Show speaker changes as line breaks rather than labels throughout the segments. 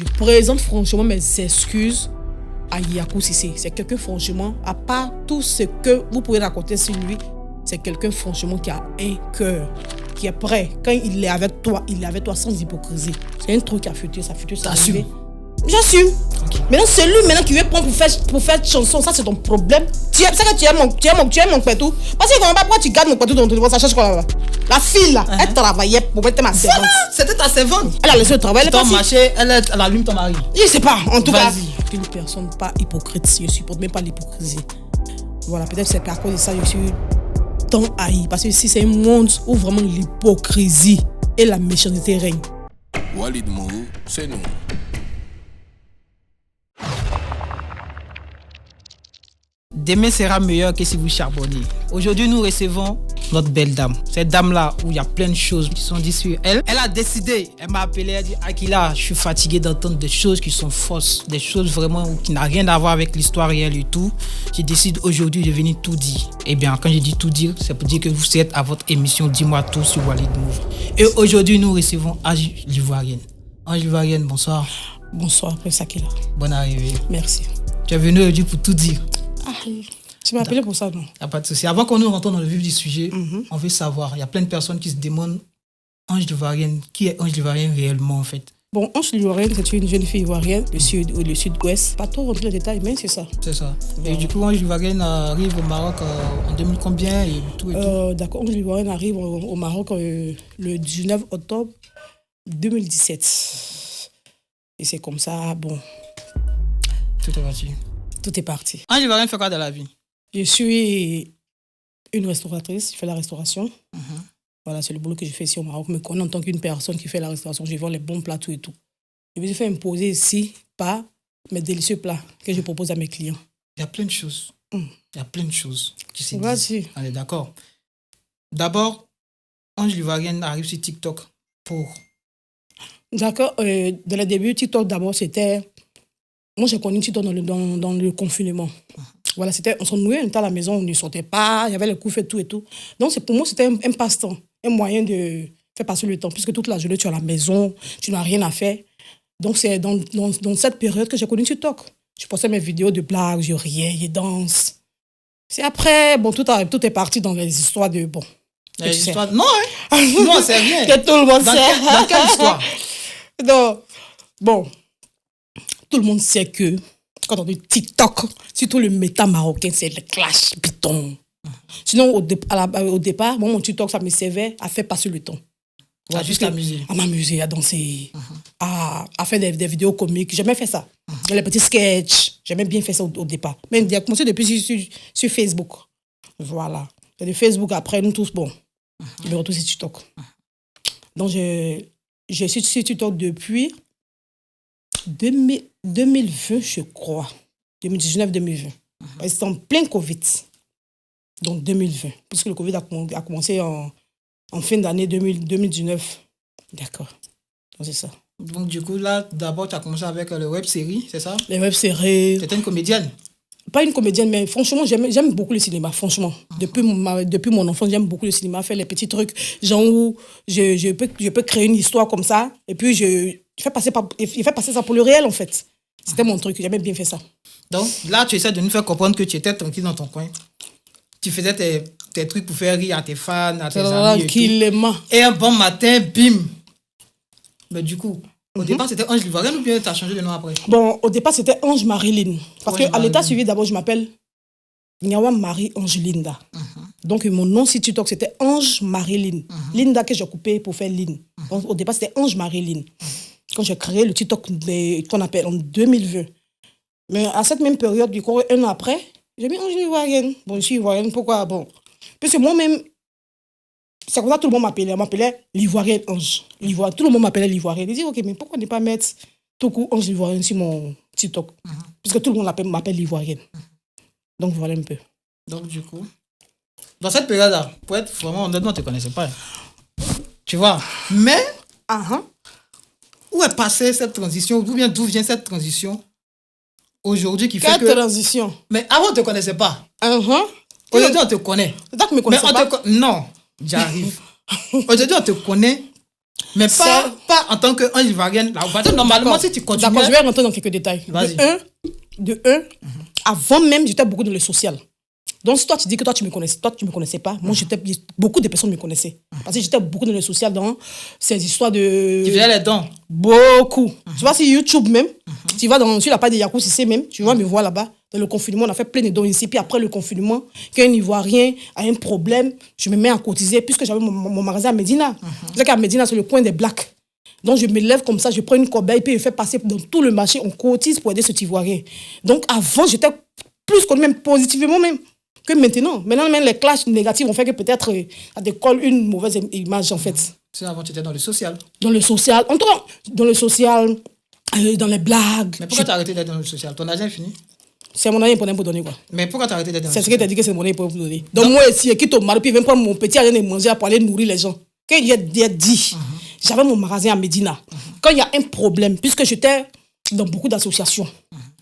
Je présente franchement mes excuses à Yakou Cissé. C'est quelqu'un, franchement, à part tout ce que vous pouvez raconter sur lui, c'est quelqu'un, franchement, qui a un cœur, qui est prêt. Quand il est avec toi sans hypocrisie. C'est un truc à futur, ça futur, ça
t'assumes?
J'assume. Okay. Maintenant, c'est lui maintenant qui veut prendre pour faire chanson. Ça, c'est ton problème. C'est que tu aimes mon pétou. Parce que pourquoi tu gardes mon pétou dans ton téléphone, ça cherche quoi là? La fille là, elle travaillait pour mettre ma servante.
C'était ta servante.
Elle a laissé le travail.
Elle est marché, elle allume ton mari.
Je sais pas, en tout cas. Une personne pas hypocrite, je supporte même pas l'hypocrisie. Voilà, peut-être c'est à cause de ça que je suis tant haï. Parce que si c'est un monde où vraiment l'hypocrisie et la méchanceté règnent.
Walid Mou, c'est nous.
Demain sera meilleur que si vous charbonnez. Aujourd'hui, nous recevons notre belle dame. Cette dame-là, où il y a plein de choses qui sont dites sur elle. Elle a décidé, elle m'a appelé, elle a dit « Akila, je suis fatigué d'entendre des choses qui sont fausses, des choses vraiment qui n'ont rien à voir avec l'histoire réelle et tout. Je décide aujourd'hui de venir tout dire. » Eh bien, quand je dis tout dire, c'est pour dire que vous êtes à votre émission Dis-moi tout sur Walid Mou. Et aujourd'hui, nous recevons Ange l'Ivoirienne. Ange l'Ivoirienne, bonsoir.
Bonsoir, Prince Akila.
Bonne arrivée.
Merci.
Tu es venu aujourd'hui pour tout dire.
Ah, tu m'as appelé pour ça, non?
Il n'y a pas de souci. Avant qu'on nous rentre dans le vif du sujet, on veut savoir. Il y a plein de personnes qui se demandent Ange l'Ivoirienne. Qui est Ange l'Ivoirienne réellement, en fait?
Bon, Ange l'Ivoirienne, c'est une jeune fille ivoirienne du sud-ouest. Pas trop rentrer les détails, mais c'est ça.
C'est ça. Voilà. Et du coup, Ange l'Ivoirienne arrive au Maroc en 2000 combien et tout et tout.
D'accord, Ange l'Ivoirienne arrive au Maroc le 19 octobre 2017. Et c'est comme ça, bon.
Tout est parti.
Tout est parti.
Ange l'Ivoirienne fait quoi dans la vie? Je
suis une restauratrice, je fais la restauration. Voilà, c'est le boulot que je fais ici au Maroc. Je me connais en tant qu'une personne qui fait la restauration. Je vends les bons plats, tout et tout. Je me suis fait imposer ici par mes délicieux plats que je propose à mes clients.
Il y a plein de choses. Il y a plein de choses qui se disent.
Vas-y.
On est d'accord. D'abord, Ange l'Ivoirienne arrive sur TikTok pour...
D'accord. Dans le début, TikTok, d'abord, c'était... Moi, j'ai connu TikTok dans le confinement. Voilà, on s'ennuyait, on était à la maison, on ne sortait pas, il y avait les coups faits, tout et tout. Donc, pour moi, c'était un passe-temps, un moyen de faire passer le temps, puisque toute la journée, tu es à la maison, tu n'as rien à faire. Donc, c'est dans cette période que j'ai connu TikTok. Je postais mes vidéos de blagues, je riais, je danse. C'est après, bon, tout est parti dans les histoires de... Bon,
les histoires... Non, hein? Non, c'est rien.
Que tout le monde sait.
Dans quelle histoire?
Donc, bon... Tout le monde sait que quand on dit TikTok, surtout le méta marocain, c'est le clash piton. Sinon, au départ, moi, mon TikTok, ça me servait à faire passer le temps.
Voilà, juste t'amuser.
À m'amuser, à danser, à faire des vidéos comiques. J'aimais faire ça. Les petits sketchs, j'aimais bien faire ça au départ. Mais j'ai commencé depuis sur Facebook. Voilà. C'est de Facebook, après, nous tous, bon, je me retrouve sur TikTok. Donc, je suis sur TikTok depuis... 2020, je crois. 2019-2020. C'était en plein Covid. Donc 2020. Puisque le Covid a commencé en fin d'année 2019. D'accord. Donc c'est ça.
Donc du coup, là, d'abord, tu as commencé avec les web-séries, c'est ça? Les
web-séries.
Tu étais une comédienne?
Pas une comédienne, mais franchement, j'aime beaucoup le cinéma, franchement. Depuis mon enfance, j'aime beaucoup le cinéma, faire les petits trucs, genre où je peux créer une histoire comme ça, et puis je fais passer ça pour le réel, en fait. C'était mon truc, j'aimais bien faire ça.
Donc, là, tu essaies de nous faire comprendre que tu étais tranquille dans ton coin. Tu faisais tes trucs pour faire rire à tes fans, à tes amis
tranquillement.
Et un bon matin, bim. Mais du coup... Au départ, c'était Ange l'Ivoirienne ou bien tu as changé de nom après?
Bon, au départ, c'était Ange Marie-Line. Parce qu'à l'état suivi, d'abord, je m'appelle Nyawa Marie-Angelinda. Donc, mon nom sur TikTok, c'était Ange Marie-Line. Linda que j'ai coupé pour faire Line. Donc, au départ, c'était Ange Marie-Line. Quand j'ai créé le TikTok qu'on appelle en 2020. Mais à cette même période, du coup, un an après, j'ai mis Ange l'Ivoirienne. Bon, je suis ivoirienne, pourquoi? Bon, parce que moi-même, c'est comme ça que tout le monde m'appelait. On m'appelait l'Ivoirienne Ange. Tout le monde m'appelait l'Ivoirienne. Je dis, ok, mais pourquoi ne pas mettre tout coup Ange l'Ivoirienne sur mon TikTok? Puisque tout le monde m'appelle l'Ivoirienne. Donc voilà un peu.
Donc du coup, dans cette période-là, pour être vraiment honnête, on ne te connaissait pas. Tu vois? Mais, où est passée cette transition? D'où vient cette transition aujourd'hui qui fait que...
Quelle transition?
Mais avant, on ne te connaissait pas. Aujourd'hui, on te connaît.
C'est ça que me connaissait pas?
Non. J'arrive. Aujourd'hui, on te connaît Mais pas en tant qu'ange ivoirienne. Là, parce que normalement, si tu continues...
D'accord, je vais rentrer dans quelques détails.
Vas-y.
De un, avant même, j'étais beaucoup dans le social. Donc, si toi, tu dis que toi, tu me connaissais pas. Moi, beaucoup de personnes me connaissaient. Parce que j'étais beaucoup dans le social, dans ces histoires de...
Tu faisais les dons.
Beaucoup. Tu vois, sur YouTube même, tu vas sur la page de Yakou Cissé même, tu vas me voir là-bas. Dans le confinement, on a fait plein de dons ici. Puis après le confinement, qu'un Ivoirien a un problème, je me mets à cotiser, puisque j'avais mon magasin à Médina. C'est qu'à Médina, c'est le coin des Blacks. Donc, je me lève comme ça, je prends une corbeille, puis je fais passer dans tout le marché, on cotise pour aider cet Ivoirien. Donc, avant, j'étais plus connu, même positivement même, que maintenant. Maintenant, même les clashs négatifs ont fait que peut-être ça décolle une mauvaise image, en fait.
C'est avant, tu étais dans le social.
Dans le social, en tout cas, dans le social, dans les blagues.
Mais pourquoi tu as arrêté d'être dans le social? Ton argent est fini?
C'est mon argent pour donner, quoi.
Mais pourquoi tu as arrêté d'être dans le
social? C'est ce que tu as dit que c'est mon argent pour donner. Donc, moi, ici, qui ton mari, puis il vient prendre mon petit argent et manger pour aller nourrir les gens. Quand il a dit, j'avais mon magasin à Médina. Quand il y a un problème, puisque j'étais dans beaucoup d'associations,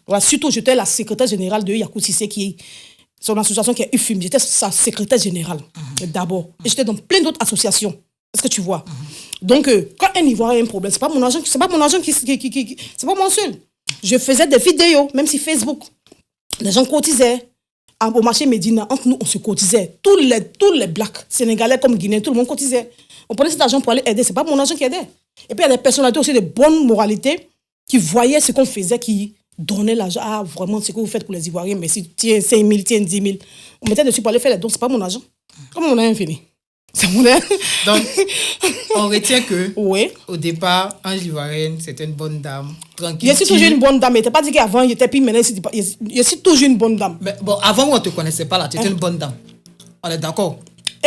voilà, surtout j'étais la secrétaire générale de Yakou Cissé, qui est son association qui est UFIM. J'étais sa secrétaire générale, d'abord. Et j'étais dans plein d'autres associations. Est-ce que tu vois? Donc, quand un Ivoirien a un problème, c'est pas mon argent, c'est pas moi seul. Je faisais des vidéos, même sur Facebook. Les gens cotisaient. Au marché Médina, entre nous, on se cotisait. Tous les Blacks, Sénégalais comme Guinéens, tout le monde cotisait. On prenait cet argent pour aller aider. C'est pas mon argent qui aidait. Et puis, il y a des personnalités aussi de bonne moralité qui voyaient ce qu'on faisait, qui donnaient l'argent. Ah, vraiment, ce que vous faites pour les Ivoiriens, mais si tiens 5 000, tiens 10 000. On mettait dessus pour aller faire les dons. C'est pas mon argent. Comment on a fini? C'est mon argent. Donc,
on retient que,
oui.
Au départ, Ange Ivoirienne, c'était une bonne dame. Tranquille.
Je suis toujours une bonne dame. Mais tu n'as pas dit qu'avant, il était puis maintenant, je suis toujours une bonne dame.
Mais bon, avant, on ne te connaissait pas là. Tu étais une bonne dame. On est d'accord?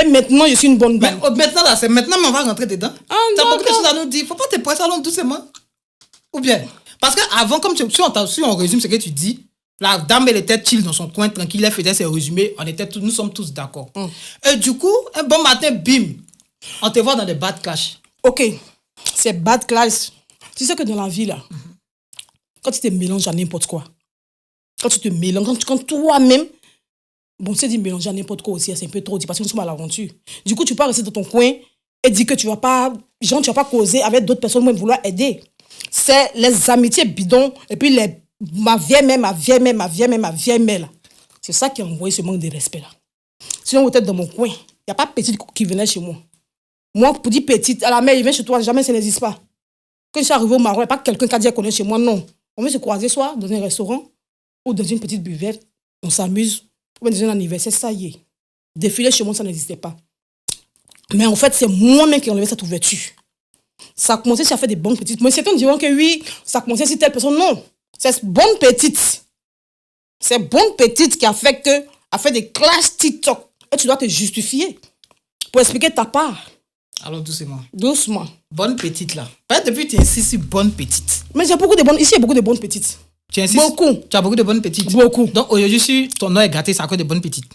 Et maintenant, je suis une bonne dame.
Mais maintenant, là, c'est maintenant qu'on va rentrer dedans.
Ah,
tu as beaucoup de choses à nous dire. Il ne faut pas te presser, allons doucement. Ou bien? Parce qu'avant, comme si on résume ce que tu dis, la dame, elle était chill dans son coin, tranquille, elle faisait ses résumés. Nous sommes tous d'accord. Et du coup, un bon matin, bim, on te voit dans des bad clash.
Ok, c'est bad clash. Tu sais que dans la vie, là, quand tu te mélanges à n'importe quoi, quand tu te mélanges, quand toi-même, bon, c'est dit mélanger à n'importe quoi aussi, c'est un peu trop dit parce que nous sommes à l'aventure. Du coup, tu peux rester dans ton coin et dire que tu vas pas causer avec d'autres personnes même vouloir aider. C'est les amitiés bidons et puis ma vieille mère, là. C'est ça qui a envoyé ce manque de respect, là. Sinon, vous êtes dans mon coin. Il n'y a pas petite qui venait chez moi. Moi, pour dire petite, à la mère, il vient chez toi, jamais ça n'existe pas. Quand je suis arrivé au Maroc, il n'y a pas quelqu'un qui a dit qu'elle connaît chez moi, non. On veut se croiser soit dans un restaurant ou dans une petite buvette, on s'amuse, ou dans un anniversaire, ça y est. Défiler chez moi, ça n'existait pas. Mais en fait, c'est moi-même qui ai enlevé cette ouverture. Ça a commencé si elle fait des bonnes petites. Mais certains diront que oui, ça a commencé si telle personne. Non, c'est bonne petite. C'est bonne petite qui a fait des clashs TikTok. Et tu dois te justifier pour expliquer ta part.
Alors doucement.
Doucement.
Bonne petite là. Peut-être depuis tu insistes sur bonne petite.
Mais j'ai beaucoup de bonnes. Ici, il y a beaucoup de bonnes petites.
Tu insistes?
Beaucoup.
Tu as beaucoup de bonnes petites?
Beaucoup.
Donc aujourd'hui, si ton nom est gâté, c'est à cause de bonnes petites.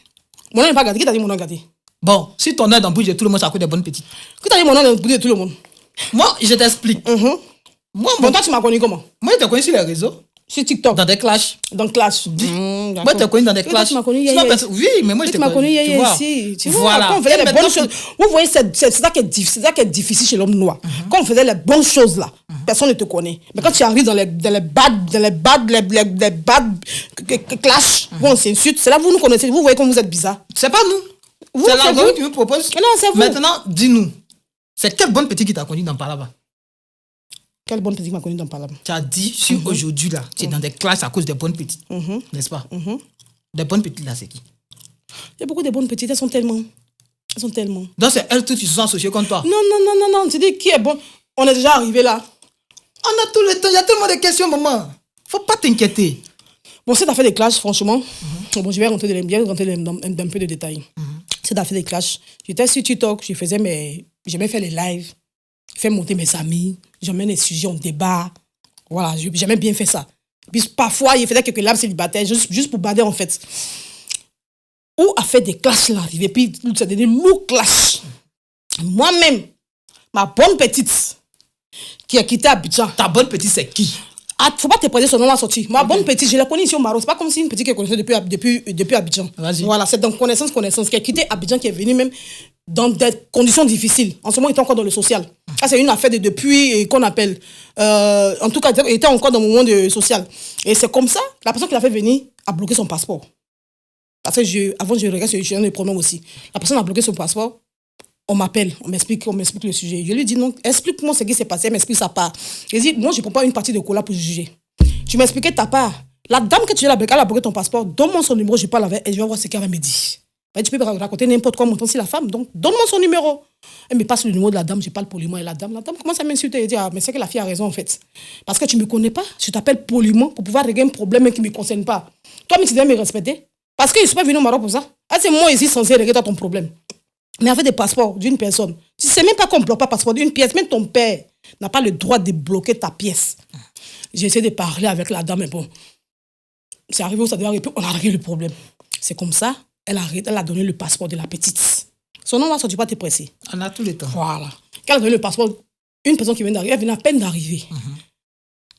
Mon nom n'est pas gâté. Qui t'a dit mon nom est gâté?
Bon, si ton nom est dans la bouche de tout le monde, c'est à cause de bonnes petites.
Qui t'a dit mon nom est dans la bouche de tout le monde?
Moi, je t'explique.
Moi, toi, tu m'as connu comment?
Moi, je t'ai connu sur les réseaux.
Sur TikTok.
Dans des clashs.
Dans clash.
Moi, je t'ai connu dans des clashs.
Tu m'as connu
Oui, mais moi, je t'ai connu
ici. Tu vois,
voilà.
quand on faisait les bonnes choses. Vous voyez, c'est ça qui est difficile chez l'homme noir. Quand on faisait les bonnes choses là, personne ne te connaît. Mais quand tu arrives dans les bad clash, où on s'insulte, c'est là que vous nous connaissez. Vous voyez comme vous êtes bizarre.
C'est pas nous. C'est l'algorithme qui nous propose.
Non, c'est vous.
Maintenant, dis-nous. C'est quelle bonne petite qui t'a connu dans Palaba?
Quelle bonne petite m'a connue dans Palaba?
Tu as dit, si aujourd'hui, là, tu es dans des classes à cause des bonnes petites. N'est-ce pas? Des bonnes petites, là, c'est qui?
Il y a beaucoup de bonnes petites, elles sont tellement.
Donc, c'est elles toutes qui se sont associées contre toi?
Non. Tu dis qui est bon? On est déjà arrivé là.
On a tout le temps, il y a tellement de questions, maman. Faut pas t'inquiéter.
Bon, cette affaire des clashs, franchement, bon, je vais rentrer dans un peu de détails. Cette affaire des clashs, j'étais sur TikTok, j'aimais faire les lives, faire monter mes amis, j'emmène les sujets, on débat. Voilà, j'aimais bien faire ça. Puis parfois, il faisait quelques lives célibataires, juste pour bader en fait. Où a fait des clashs là, et puis ça donné lourd clash. Moi-même, ma bonne petite, qui a quitté Abidjan.
Ta bonne petite, c'est qui?
Ah, faut pas te prêter son nom à sortir. Ma bonne petite, je l'ai connue ici au Maroc. C'est pas comme si une petite qui est connaissée depuis Abidjan.
Vas-y.
Voilà, c'est dans connaissance, qui a quitté Abidjan, qui est venue même dans des conditions difficiles. En ce moment, il était encore dans le social. Ça, c'est une affaire de depuis qu'on appelle. En tout cas, il était encore dans le moment de social. Et c'est comme ça, la personne qui l'a fait venir a bloqué son passeport. Parce que avant, je regarde, j'ai un problème aussi. La personne a bloqué son passeport. On m'appelle, on m'explique le sujet. Je lui dis non, explique-moi ce qui s'est passé, elle m'explique sa part. Je dis, moi, je ne prends pas une partie de cola pour juger. Tu m'expliquais ta part. La dame que tu as elle a bloqué ton passeport, donne-moi son numéro, je parle avec elle et je vais voir ce qu'elle va me dire. Ben, tu peux raconter n'importe quoi, montant si la femme, donc donne-moi son numéro. Elle me passe le numéro de la dame, je parle poliment et la dame commence à m'insulter et dit, ah, mais c'est que la fille a raison en fait. Parce que tu ne me connais pas, je t'appelle poliment pour pouvoir régler un problème qui ne me concerne pas. Toi, mais tu dois me respecter. Parce que je ne suis pas venu au Maroc pour ça. Ah, c'est moi ici censé régler ton problème. Mais avec des passeports d'une personne, tu ne sais même pas qu'on ne bloque pas le passeport d'une pièce. Même ton père n'a pas le droit de bloquer ta pièce. J'ai essayé de parler avec la dame, mais bon, c'est arrivé où ça devait arriver, on a réglé le problème. C'est comme ça, elle a donné le passeport de la petite. Son nom là, ça ne pas te presser.
On a tout le temps.
Voilà. Quand elle a donné le passeport, une personne qui vient d'arriver, elle vient à peine d'arriver.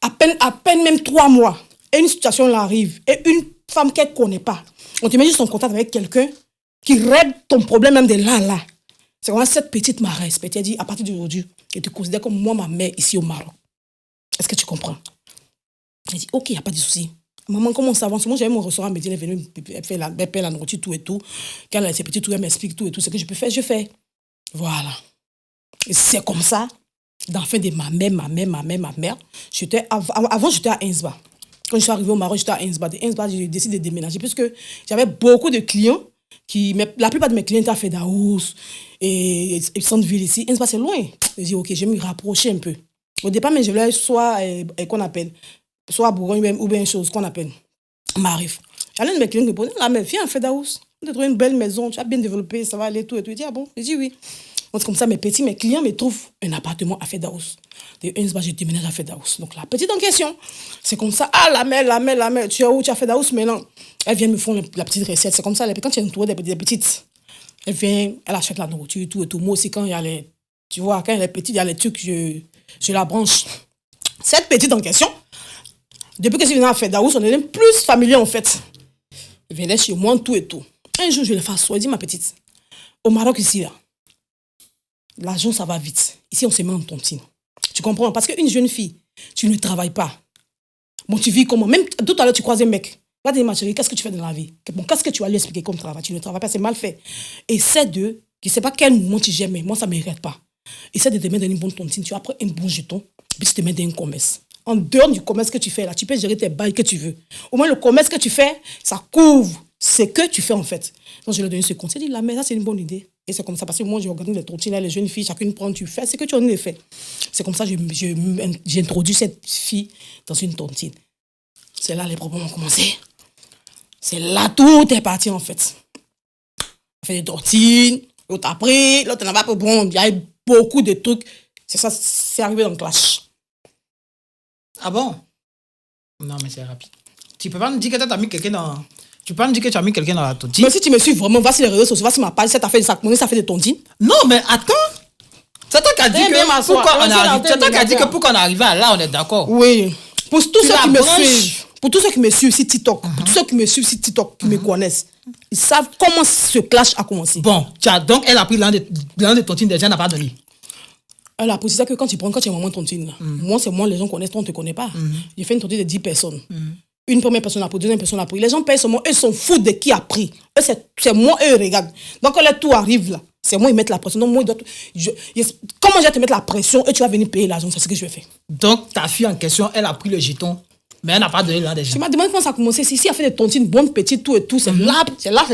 À peine même 3 mois. Et une situation là arrive. Et une femme qu'elle ne connaît pas. On te met juste en contact avec quelqu'un qui règle ton problème même de là. C'est comme cette petite m'a respecté. Elle dit, à partir d'aujourd'hui, je te considère comme moi, ma mère, ici au Maroc. Est-ce que tu comprends? Elle dit, ok, il n'y a pas de souci. Maman, comment ça avance? Moi, j'avais mon restaurant, elle est venue, elle fait la nourriture, tout et tout. Quand elle a ses petits tours, elle m'explique tout et tout. Ce que je peux faire, je fais. Voilà. Et c'est comme ça, dans la fin de ma mère. Avant, j'étais à Ainsba. Quand je suis arrivée au Maroc, j'étais à Ainsba. De Ainsba, j'ai décidé de déménager puisque j'avais beaucoup de clients. La plupart de mes clients étaient à Fedaous et Centre-Ville ici. Ainsba, c'est loin. J'ai dit, ok, je vais me rapprocher un peu. Au départ, mais je voulais soit à Bourgogne ou bien une chose qu'on appelle Marif. J'allais de mes clients me poser, la mère, viens à Fedaous. Tu as trouvé une belle maison, tu as bien développé, ça va aller tout et tout. Je dis, ah bon? Je dis oui. Donc, c'est comme ça, mes clients me trouvent un appartement à Fedaous. De Ainsba, j'ai déménagé à Fedaous. Donc, la petite en question, c'est comme ça. Ah, la mère, tu es où? Tu as Fedaous maintenant? Elle vient me faire la petite recette. C'est comme ça, quand tu es entouré des petites, elle vient, elle achète la nourriture, tout et tout. Moi aussi, quand il y a les, tu vois, quand elle est petite, il y a les trucs, je la branche. Cette petite en question, depuis que je suis venue à Fedaous, on est plus familier en fait. Elle venait chez moi, tout et tout. Un jour, je le fais asseoir, elle dit, ma petite, au Maroc ici, là, l'argent, ça va vite. Ici, on se met en tontine. Tu comprends? Parce qu'une jeune fille, tu ne travailles pas. Bon, tu vis comment? Même tout à l'heure, tu croises un mec. Va dire, ma chérie, qu'est-ce que tu fais dans la vie? Bon, qu'est-ce que tu vas lui expliquer comme travail? Tu ne travailles pas, c'est mal fait. Essaie de, je ne sais pas quel moment tu gères, mais moi, ça ne m'arrête pas. Essaie de te mettre dans une bonne tontine. Tu vas prendre un bon jeton, puis tu te mets dans un commerce. En dehors du commerce que tu fais, là, tu peux gérer tes bails que tu veux. Au moins, le commerce que tu fais, ça couvre ce que tu fais, en fait. Donc, je lui ai donné ce conseil. Il dit, la mère, ça, c'est une bonne idée. Et c'est comme ça, parce que moi, j'organise les tontines, les jeunes filles, chacune prend, tu fais ce que tu en as fait. C'est comme ça que j'ai introduit cette fille dans une tontine. C'est là les problèmes ont commencé. C'est là tout est parti, en fait. On fait des tontines, l'autre a pris, l'autre n'a pas pris. Bon, il y a eu beaucoup de trucs. C'est ça, c'est arrivé dans le clash.
Ah bon? Non, mais c'est rapide. Tu peux pas me dire que tu as mis quelqu'un dans... Tu peux pas me dire que tu as mis quelqu'un dans la tontine?
Mais si tu me suis vraiment, va sur les réseaux sociaux, va sur ma page, ça t'a fait des tontines.
Non, mais attends. C'est toi qui as dit que pourquoi on est arrivé à là, on est d'accord.
Oui. Pour tous ceux qui me suivent, pour tous ceux qui me suivent sur TikTok, pour tous ceux qui me suivent sur TikTok, qui me connaissent, ils savent comment ce clash a commencé.
Bon, donc elle a pris l'un des tontines des gens n'a pas donné.
Elle a posé ça que quand tu es maman tontine, là. Moi, c'est moi, les gens connaissent, toi, on ne te connaît pas. J'ai fait une tontine de 10 personnes. Une première personne a pris, deuxième personne a pris. Les gens payent seulement, eux s'en foutent de qui a pris. Eux, c'est moi, eux, regardent. Donc, quand tout arrive là, c'est moi, ils mettent la pression. Donc, moi, comment je vais te mettre la pression et tu vas venir payer l'argent? C'est ce que je vais faire.
Donc, ta fille en question, elle a pris le jeton, mais elle n'a pas donné l'un des gens.
Tu m'as demandé comment ça a commencé. Si elle fait des tontines bonnes, petites, tout et tout, c'est là,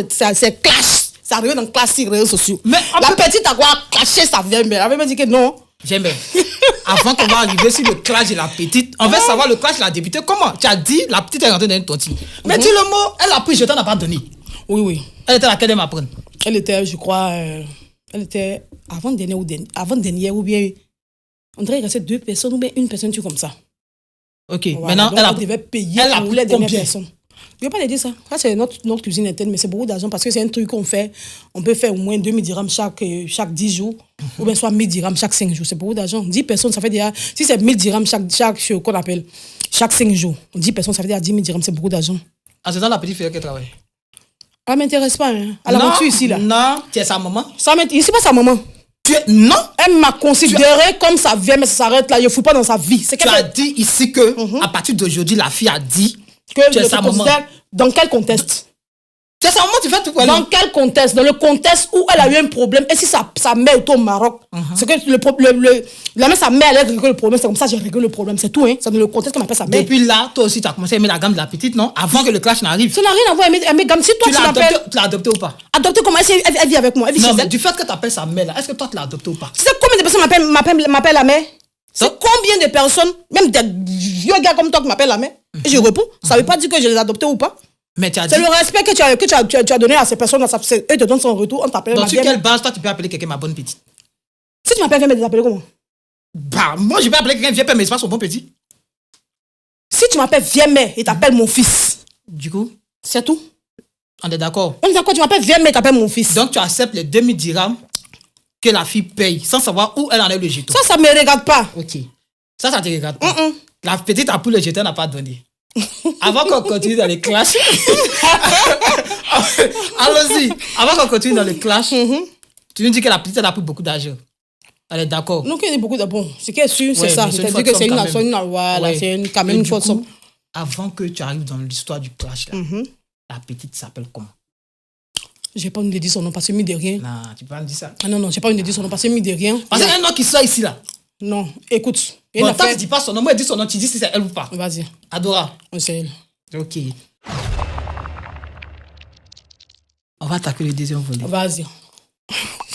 c'est clash. C'est arrivé dans le classique réseaux sociaux. Mais la petite a quoi clasher sa vieille mère. Elle avait dit que non.
J'aime. Avant qu'on va arriver sur le clash de la petite, on veut savoir le clash de la débuté. Comment? Tu as dit, la petite est rentrée dans une tontine. Mais dis le mot, elle a pris, je t'en ai pas donné.
Oui.
Elle était laquelle elle m'apprenne?
Elle était, je crois, elle était avant-dernière ou bien, on dirait qu'il restait 2 personnes ou bien une personne, tu comme ça.
Ok,
voilà,
maintenant
elle devait payer pour les dernières personnes. Je ne vais pas te dire ça. Ça, c'est notre cuisine interne, mais c'est beaucoup d'argent parce que c'est un truc qu'on fait. On peut faire au moins 2000 dirhams chaque 10 jours. ou bien soit 1000 dirhams chaque 5 jours. C'est beaucoup d'argent. 10 personnes, ça fait déjà... Si c'est 1000 dirhams qu'on appelle, chaque 5 jours, 10 personnes, ça fait déjà 10 000 dirhams, c'est beaucoup d'argent.
À ce temps, la petite fille qui travaille.
Elle m'intéresse pas, hein. À l'aventure ici, là.
Non, tu es sa maman.
Ici, pas sa maman.
Non.
Elle m'a considéré comme sa vie, mais ça s'arrête là. Je ne fous pas dans sa vie.
Tu as dit ici que, à partir d'aujourd'hui, la fille a dit
que
tu es sa maman.
Dans quel contexte?
Tu es sa maman, tu fais tout quoi?
Dans quel contexte? Dans le contexte où elle a eu un problème. Et si sa mère est au Maroc, c'est que la mère, sa mère, elle a réglé le problème. C'est comme ça que j'ai réglé le problème. C'est tout, hein. C'est dans le contexte qu'on appelle sa mère.
Depuis là, toi aussi, tu as commencé à aimer la gamme de la petite, non? Avant que le clash n'arrive.
Ça n'a rien à voir avec mes gammes. Si toi,
tu l'as adopté ou pas?
Adopté comment? Elle vit avec moi. Elle vit
non,
chez
mais
elle.
du fait que tu appelles sa mère là, est-ce que toi, tu l'as adopté ou pas?
Tu sais combien de personnes m'appellent la mère? C'est combien de personnes, même des vieux gars comme toi qui m'appellent la mère? Et je réponds. Ça ne veut pas dire que je les ai adoptés ou pas.
Mais tu as dit...
C'est le respect que tu as donné à ces personnes. Eux te donnent son retour. On t'appelle.
Donc, sur quelle base, toi, tu peux appeler quelqu'un ma bonne petite?
Si tu m'appelles, viens me t'appeler comment?
Bah, moi, je vais appeler quelqu'un, viens, mais c'est pas son bon petit.
Si tu m'appelles Viens-mère et t'appelles mon fils.
Du coup?
C'est tout.
On est d'accord?
On est d'accord, tu m'appelles Viens-mère et t'appelles mon fils.
Donc, tu acceptes les 2000 dirhams que la fille paye sans savoir où elle enlève le jeton.
Ça me regarde pas.
Ok. Ça te regarde pas. La petite a pris le jeton, n'a pas donné. Avant qu'on continue dans les clashs. Allons-y. Avant qu'on continue dans les clashs, tu nous dis que la petite, elle a pris beaucoup d'argent. Elle est d'accord.
Non, qu'il y a beaucoup d'argent. Bon, ce qui est sûr, c'est ça. C'est-à-dire que c'est une nation, c'est quand même une faute.
Avant que tu arrives dans l'histoire du clash, là, la petite s'appelle comment?
J'ai pas envie de dire son nom parce que mis de rien.
Non, tu peux pas me dire ça.
Ah non, j'ai pas envie de dire son nom parce que mis de rien.
Parce qu'il y a un nom qui sort ici, là.
Non, écoute.
Bon, toi, tu dis pas son nom. Moi, je dis son nom. Tu dis si c'est elle ou pas.
Vas-y.
Adora.
C'est elle.
Ok. On va attaquer le deuxième volet.
Vas-y.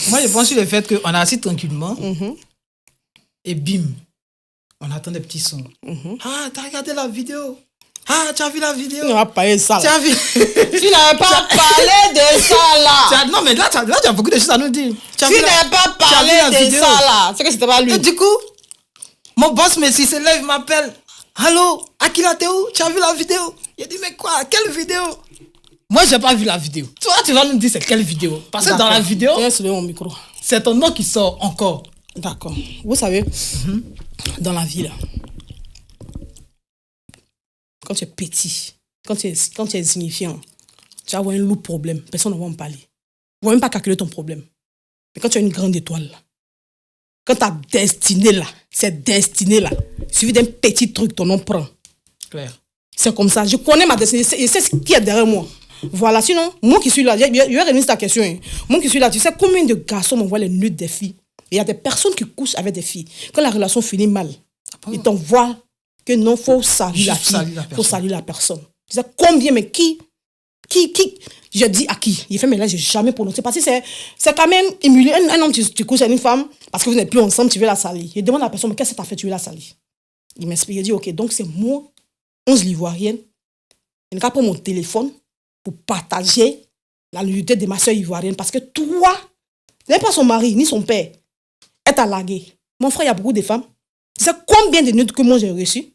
Moi, je pense sur le fait qu'on a assis tranquillement. Et bim, on attend des petits sons. Ah, t'as regardé la vidéo? Ah, tu as vu la vidéo?
Tu n'as pas parlé de ça.
Tu as vu?
Tu n'as pas parlé de ça là.
Non, mais là, tu as beaucoup de choses à nous dire.
Tu n'as pas parlé de ça là. C'est que c'était pas lui.
Et du coup, mon boss Messi se lève, il m'appelle. Allô, Akila, t'es où? Tu as vu la vidéo? Il dit, mais quoi? Quelle vidéo? Moi, j'ai pas vu la vidéo. Toi, tu vas nous dire c'est quelle vidéo? Parce que dans la vidéo,
mon micro.
C'est ton nom qui sort encore.
D'accord. Vous savez, dans la vie là, quand tu es petit, quand tu es insignifiant, tu vas avoir un lourd problème. Personne ne va en parler. Ils ne vont même pas calculer ton problème. Mais quand tu as une grande étoile là, quand ta destinée là, cette destinée là, il suffit d'un petit truc, ton nom prend.
Claire.
C'est comme ça. Je connais ma destinée. Je sais ce qui est derrière moi. Voilà. Sinon, moi qui suis là, je vais revenir sur ta question. Hein. Moi qui suis là, tu sais combien de garçons m'envoient les nudes des filles? Et il y a des personnes qui couchent avec des filles. Quand la relation finit mal, ils t'envoient que non, il faut saluer la fille. Il faut saluer la personne. Tu sais combien, mais qui? Je dis à qui? Il fait, mais là, je n'ai jamais prononcé. Parce que c'est quand même humiliant. Un homme, tu couches avec une femme, parce que vous n'êtes plus ensemble, tu veux la salir. Je demande à la personne, mais qu'est-ce que tu as fait? Tu veux la salir? Il m'explique, il dit, ok, donc c'est moi, 11 ivoirienne. Je n'ai qu'à prendre mon téléphone pour partager la nudité de ma soeur ivoirienne. Parce que toi, même pas son mari, ni son père, est à larguer. Mon frère, il y a beaucoup de femmes. Tu sais combien de nudes que moi j'ai reçues?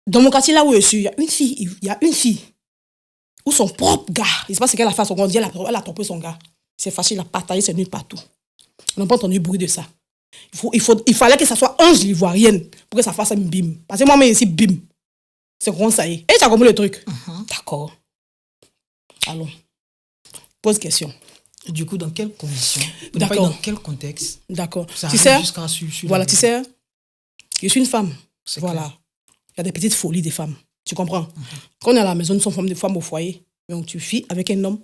Dans mon quartier, là où je suis, il y a une fille où son propre gars, il ne sait pas ce qu'elle a fait à son gars, elle a trompé son gars. C'est facile, il a partagé ses nudes partout. On n'a pas entendu bruit de ça. Il fallait que ça soit Ange l'ivoirienne pour que ça fasse un bim. Parce que moi-même ici, bim. C'est comment ça y est. Et tu as compris le truc? D'accord. Allons. Pose question.
Du coup, dans quelles conditions?
D'accord.
Dans quel contexte?
D'accord.
Tu sais,
voilà, tu sais, je suis une femme. Voilà. Clair. Il y a des petites folies des femmes. Tu comprends? Quand on est à la maison, nous sommes des femmes au foyer. Donc, tu vis avec un homme.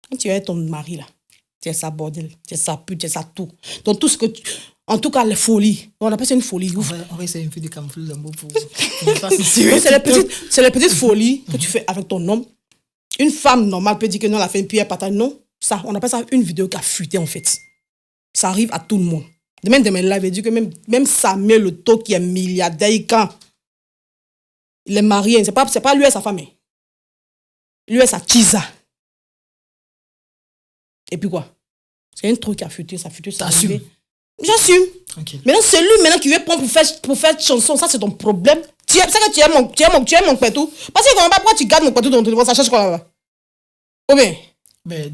Quand tu es ton mari, là, tu es sa bordel, tu es sa pute, tu es sa tout. Donc, tout ce que tu... En tout cas, les folies. On appelle ça une folie.
On va essayer un peu de camoufler le mot pour...
C'est les petites folies que tu fais avec ton homme. Une femme normale peut dire que non, elle a fait une pierre patate. Non, ça, on appelle ça une vidéo qui a fuité, en fait. Ça arrive à tout le monde. Demain, live, il dit que même Samuel Le Taux, qui est milliardaire, quand il est marié, c'est pas lui et sa femme. Lui et sa Chiza. Et puis quoi? C'est un truc qui a fuité, ça a fuité, ça a
T'assumes?
J'assume.
Okay.
Maintenant, c'est lui maintenant qui veut prendre pour faire chanson. Ça, c'est ton problème. C'est que tu aimes mon pétou. Parce que je ne comprends pas pourquoi tu gardes mon pétou dans ton téléphone. Ça change quoi là? Oh bien.
Mais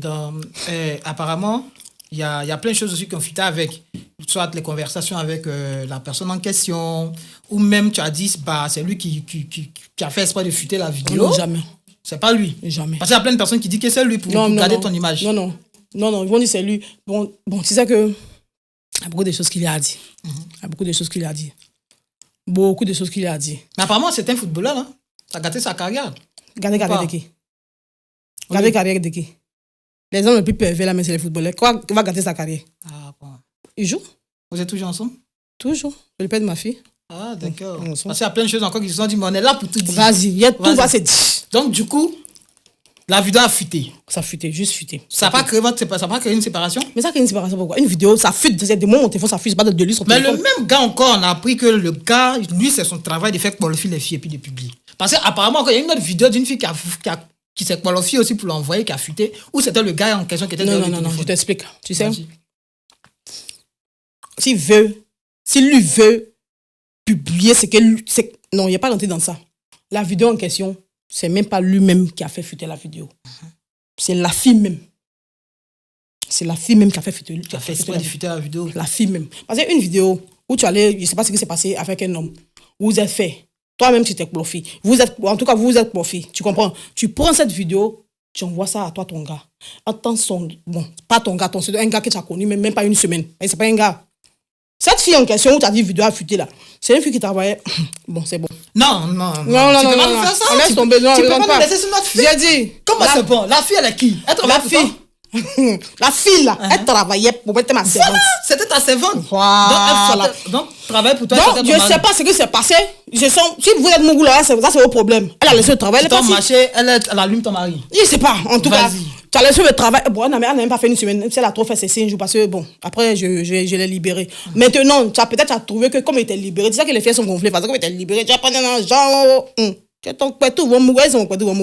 apparemment, il y a plein de choses aussi qui ont fuité avec. Soit les conversations avec la personne en question, ou même tu as dit, bah, c'est lui qui a fait exprès de fuiter la vidéo.
Non, jamais.
C'est pas lui.
Jamais.
Parce qu'il y a plein de personnes qui disent que c'est lui pour garder ton image.
Non, ils vont dire c'est lui. Bon, tu sais que il y a beaucoup de choses qu'il a dit. Il y a beaucoup de choses qu'il a dit. Beaucoup de choses qu'il a dit.
Mais apparemment, c'est un footballeur, là. Ça a gâté sa carrière.
Gardez carrière de qui? Gardez carrière de qui? Les hommes les plus pervers, là, mais c'est les footballeurs. Quoi va gâter sa carrière?
Ah, bon.
Il joue?
Vous êtes toujours ensemble?
Toujours. C'est le père de ma fille.
Ah, d'accord. Parce qu'il y a plein de choses encore qui se sont dit, mais on est là pour tout dire.
Vas-y, tout va se dire.
Donc, du coup, la vidéo a fuité.
Ça a fuité, juste fuité.
Ça n'a pas créé une séparation?
Mais ça crée une séparation, pourquoi? Une vidéo, ça fuite. C'est des moments où mon téléphone, ça fuite, c'est pas de lui sur
Mais
téléphone.
le même gars encore, on a appris que le gars, lui, c'est son travail de faire qualifier les filles et puis de publier. Parce qu'apparemment, il y a une autre vidéo d'une fille qui s'est qualifiée aussi pour l'envoyer, qui a fuité, ou c'était le gars en question qui était
Non, je t'explique. Tu sais, s'il lui veut publier ce qu'elle... Non, il n'est pas rentré dans ça. La vidéo en question, c'est même pas lui-même qui a fait fuiter la vidéo. C'est la fille même. C'est la fille même qui a fait fuiter,
la vidéo.
La fille même. Parce qu'il y a une vidéo où tu allais, je ne sais pas ce qui s'est passé avec un homme, où vous êtes fait. Toi-même, tu t'es profité. En tout cas, vous êtes profité. Tu comprends? Tu prends cette vidéo, tu envoies ça à toi, ton gars. Attends bon, pas ton gars, c'est un gars que tu as connu, mais même pas une semaine. C'est pas un gars. Cette fille en question où tu as dit vidéo a fuité là, c'est une fille qui travaillait. Bon, c'est bon.
Non.
Tu peux pas nous faire ça. Laisse tomber. Non,
tu peux pas nous laisser sur notre fille.
J'ai dit.
Comment c'est bon? La fille, elle est qui?
La fille. La fille là, elle travaillait pour mettre ma servante.
Voilà, c'était ta servante.
Voilà.
Donc, travaille pour toi.
Donc, je ne sais pas ce qui s'est passé. Si vous êtes Mougou là, ça c'est votre problème. Elle a laissé le travail.
Ton marché, elle allume ton mari.
Je ne sais pas. En tout cas, tu as laissé le travail. Bon, elle n'a même pas fait une semaine. Elle a trop fait ses signes parce que, bon, après, je l'ai libéré. Maintenant, tu as peut-être trouvé que comme il était libéré, tu sais que les filles sont gonflées parce que comme il était libéré, tu as pas d'argent. Tu as ton pétou,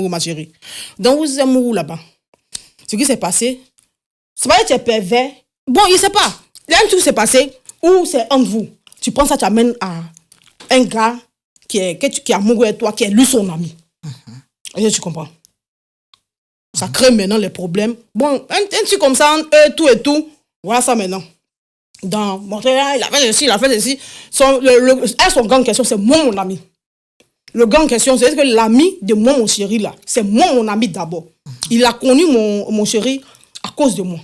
ma chérie. Donc, vous êtes Mougou là-bas. Ce qui s'est passé, c'est pas que tu es pervers. Bon, il ne sait pas. Il y a un truc qui s'est passé où c'est entre vous. Tu prends ça, tu amènes à un gars qui est amoureux de toi, qui est lui son ami. Et tu comprends. Ça crée maintenant les problèmes. Bon, un truc comme ça, tout et tout. Voilà ça maintenant. Dans Montréal, il a fait ceci. Son gang en question, c'est moi mon ami. Le gang en question, c'est que l'ami de moi, mon chéri là, c'est moi mon ami d'abord. Il a connu mon chéri à cause de moi.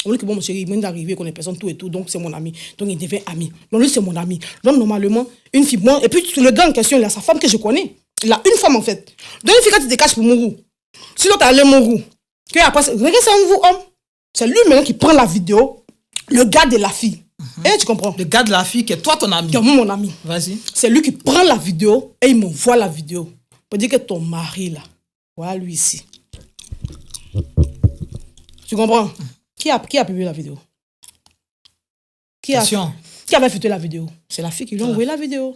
On dit que mon chéri, il vient d'arriver, qu'on est personne, tout et tout, donc c'est mon ami. Donc il devient ami. Donc lui, c'est mon ami. Donc normalement, une fille, bon, et puis le gars en question, il a sa femme que je connais. Il a une femme en fait. Donc une fille, quand tu te caches pour Mourou, si l'autre a le Mourou, que après, regardez ça, vous, homme. C'est lui maintenant qui prend la vidéo, le gars de la fille. Et tu comprends?
Le gars de la fille qui est toi ton ami.
Qui est mon ami.
Vas-y.
C'est lui qui prend la vidéo et il m'envoie la vidéo. Pour dire que ton mari là, voilà lui ici. Tu comprends? Qui a publié la vidéo? Qui avait fuité la vidéo? C'est la fille qui lui a envoyé la vidéo.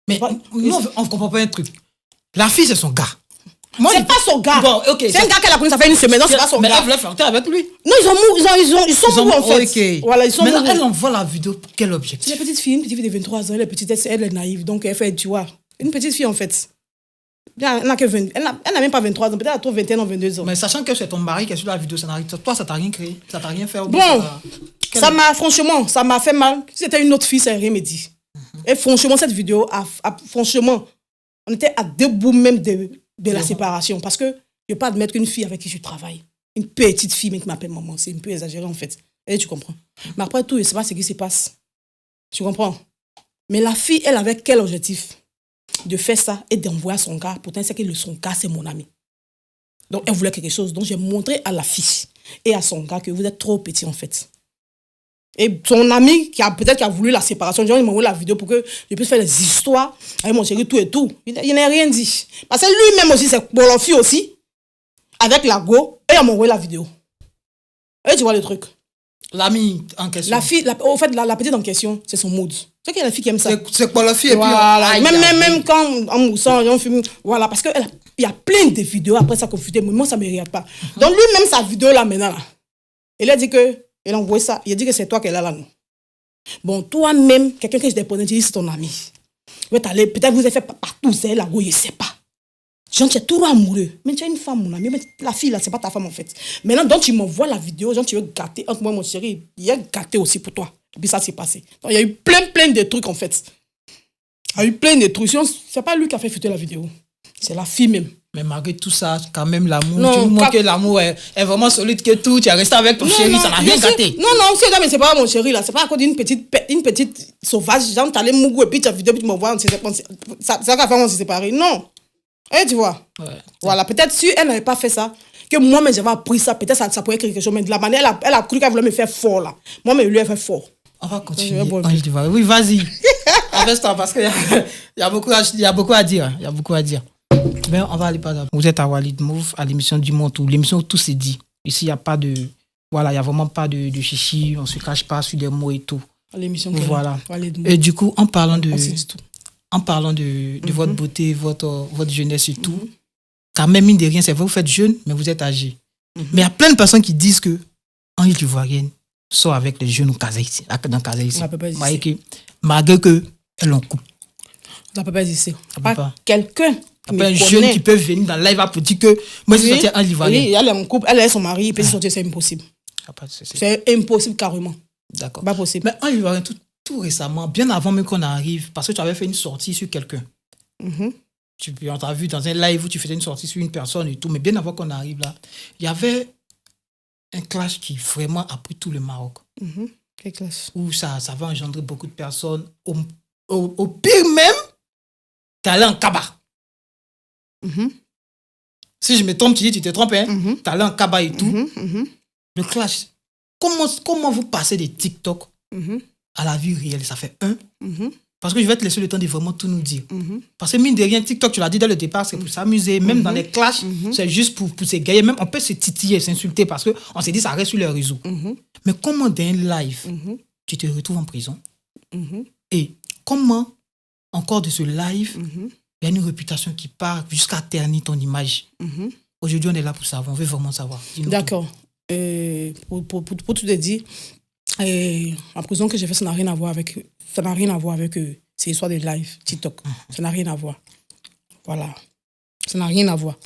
Mais nous, on ne comprend pas un truc. La fille, c'est son gars.
C'est pas son gars.
Bon, okay,
c'est un gars qu'elle a connu, ça fait une semaine. Non, c'est pas son gars.
Mais elle voulait flirter avec lui.
Non, ils sont mourus en fait.
Okay.
Voilà, ils sont
maintenant,
mourus.
elle envoie la vidéo pour quel objectif?
C'est une petite fille de 23 ans. Elle est naïve. Donc, elle fait, tu vois, une petite fille en fait. Elle n'a même pas 23 ans. Peut-être elle a 21 ans, 22 ans.
Mais sachant que c'est ton mari qui est sur la vidéo, toi, ça t'a rien créé. Ça t'a rien fait.
Bon, franchement, ça m'a fait mal. Si c'était une autre fille, ça n'aurait rien me dit. Et franchement, cette vidéo, franchement, on était à deux bouts même de la séparation. Parce que je ne peux pas admettre qu'une fille avec qui je travaille, une petite fille qui m'appelle maman, c'est un peu exagéré en fait. Et tu comprends. Mais après tout, je ne sais pas ce qui se passe. Tu comprends. Mais la fille, elle avait quel objectif? De faire ça et d'envoyer à son gars. Pourtant, c'est que son gars, c'est mon ami. Donc, elle voulait quelque chose. Donc, j'ai montré à la fille et à son gars que vous êtes trop petit en fait. Et son ami, qui a voulu la séparation, il m'a envoyé la vidéo pour que je puisse faire des histoires avec mon chéri, tout et tout. Il n'a rien dit. Parce que lui-même aussi, c'est pour la fille aussi, avec la go, et il m'a envoyé la vidéo. Et tu vois le truc.
L'ami en question.
La fille, au fait, la petite en question, c'est son mood. C'est qu'il y a la fille qui aime ça.
C'est pour la fille.
Voilà. Et puis, même quand en moussant, on fume. Voilà, parce qu'il y a plein de vidéos après ça qu'on futait, mais moi, ça ne me regarde pas. Donc, lui-même, sa vidéo là, maintenant, là, il a dit que. Il a envoyé ça. Il a dit que c'est toi qui es là, non. Bon, toi-même, quelqu'un que je t'ai posé, tu dis c'est ton ami. Peut-être vous avez fait partout, c'est la go, je ne sais pas. Genre, tu es trop amoureux. Mais tu es une femme, mon ami. Mais la fille, là, c'est pas ta femme, en fait. Maintenant, donc, tu m'envoies la vidéo. Genre, tu veux gâter. Entre moi, mon chéri, il y a gâté aussi pour toi. Et puis, ça s'est passé. Donc, il y a eu plein de trucs, en fait. Il y a eu plein de trucs. C'est pas lui qui a fait fuiter la vidéo. C'est la fille même.
Mais malgré tout ça, quand même, l'amour, tu nous montres que l'amour est vraiment solide que tout. Tu es resté avec ton chéri, ça n'a rien gâté.
Non, mais c'est pas mon chéri, là. C'est pas à cause d'une petite sauvage. Genre, t'allais mougou et puis tu as vidéo, puis tu m'envoies. Ça va faire, on s'est séparés. Non. Eh, tu vois.
Ouais.
Voilà, peut-être si elle n'avait pas fait ça, que moi-même j'avais appris ça, peut-être ça pourrait quelque chose. Mais de la manière, elle a cru qu'elle voulait me faire fort, là. Moi-même, lui, elle fait fort.
On va continuer. Oui, vas-y. Investe-toi parce qu'il y a beaucoup à dire. Il y a beaucoup à dire. Ben, on va aller par là. Vous êtes à Walid Move, à l'émission du Monde Tout. L'émission où tout s'est dit. Ici, il n'y a pas de. Voilà, il n'y a vraiment pas de chichi. On ne se cache pas sur des mots et tout.
L'émission
voilà. Et du coup, en parlant de
mm-hmm.
votre beauté, votre jeunesse et tout, quand même, mine de rien, c'est vrai, vous faites jeune, mais vous êtes âgé. Mm-hmm. Mais il y a plein de personnes qui disent que Ange l'Ivoirienne sort avec les jeunes dans Casa ici. Malgré qu'elles l'ont coupé.
Ça peut pas exister. Pas quelqu'un.
Un jeune qui peut venir dans le live pour dire que moi, je suis sorti Ange l'Ivoirienne.
Oui, elle est en couple, elle est son mari, il peut sortir, c'est impossible. C'est impossible carrément.
D'accord.
Pas possible.
Mais Ange l'Ivoirienne, tout récemment, bien avant même qu'on arrive, parce que tu avais fait une sortie sur quelqu'un.
Mm-hmm.
On t'a vu dans un live où tu faisais une sortie sur une personne et tout, mais bien avant qu'on arrive là, il y avait un clash qui vraiment a pris tout le Maroc.
Mm-hmm. Quel clash?
Où ça va engendrer beaucoup de personnes. Au pire même, t'es allé en Kaba.
Mm-hmm.
Si je me trompe, tu te trompes, hein?
Mm-hmm.
T'es allé en Kaba et tout.
Mm-hmm.
Le clash. Comment vous passez des TikTok à la vie réelle? Ça fait un. Parce que je vais te laisser le temps de vraiment tout nous dire. Parce que mine de rien, TikTok, tu l'as dit dès le départ, c'est pour s'amuser. Même dans les clashs, c'est juste pour s'égayer. Même on peut se titiller, s'insulter parce qu'on s'est dit ça reste sur le réseau. Mais comment dans un live, tu te retrouves en prison? Et comment, encore de ce live, il y a une réputation qui part jusqu'à ternir ton image. Aujourd'hui, on est là pour savoir. On veut vraiment savoir.
D'accord. Pour tout te dire, la prison que j'ai fait, ça n'a rien à voir avec ces histoires de live, TikTok. Ça n'a rien à voir. Voilà. Ça n'a rien à voir.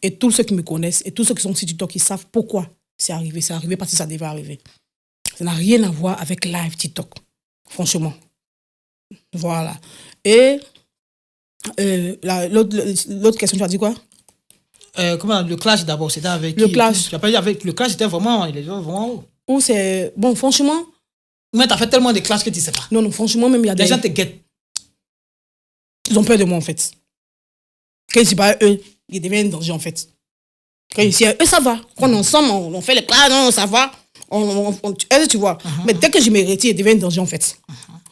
Et tous ceux qui me connaissent et tous ceux qui sont sur TikTok, ils savent pourquoi c'est arrivé. C'est arrivé parce que ça devait arriver. Ça n'a rien à voir avec live TikTok. Franchement. Voilà. Et l'autre question, tu as dit quoi?
Comment le clash d'abord, c'était avec
le
qui?
Clash.
Le clash, c'était vraiment, il est vraiment haut.
Ou c'est... Bon, franchement...
Mais t'as fait tellement de clashs que tu sais pas.
Non, franchement, même il y a
des gens te guettent.
Ils ont peur de moi, en fait. Quand ils ne sont pas eux, ils deviennent un danger, en fait. Quand ils disent eux, ça va. Quand on est ensemble, on fait les clashs, non, ça va. Tu vois. Mais dès que je me retire, ils deviennent un danger, en fait.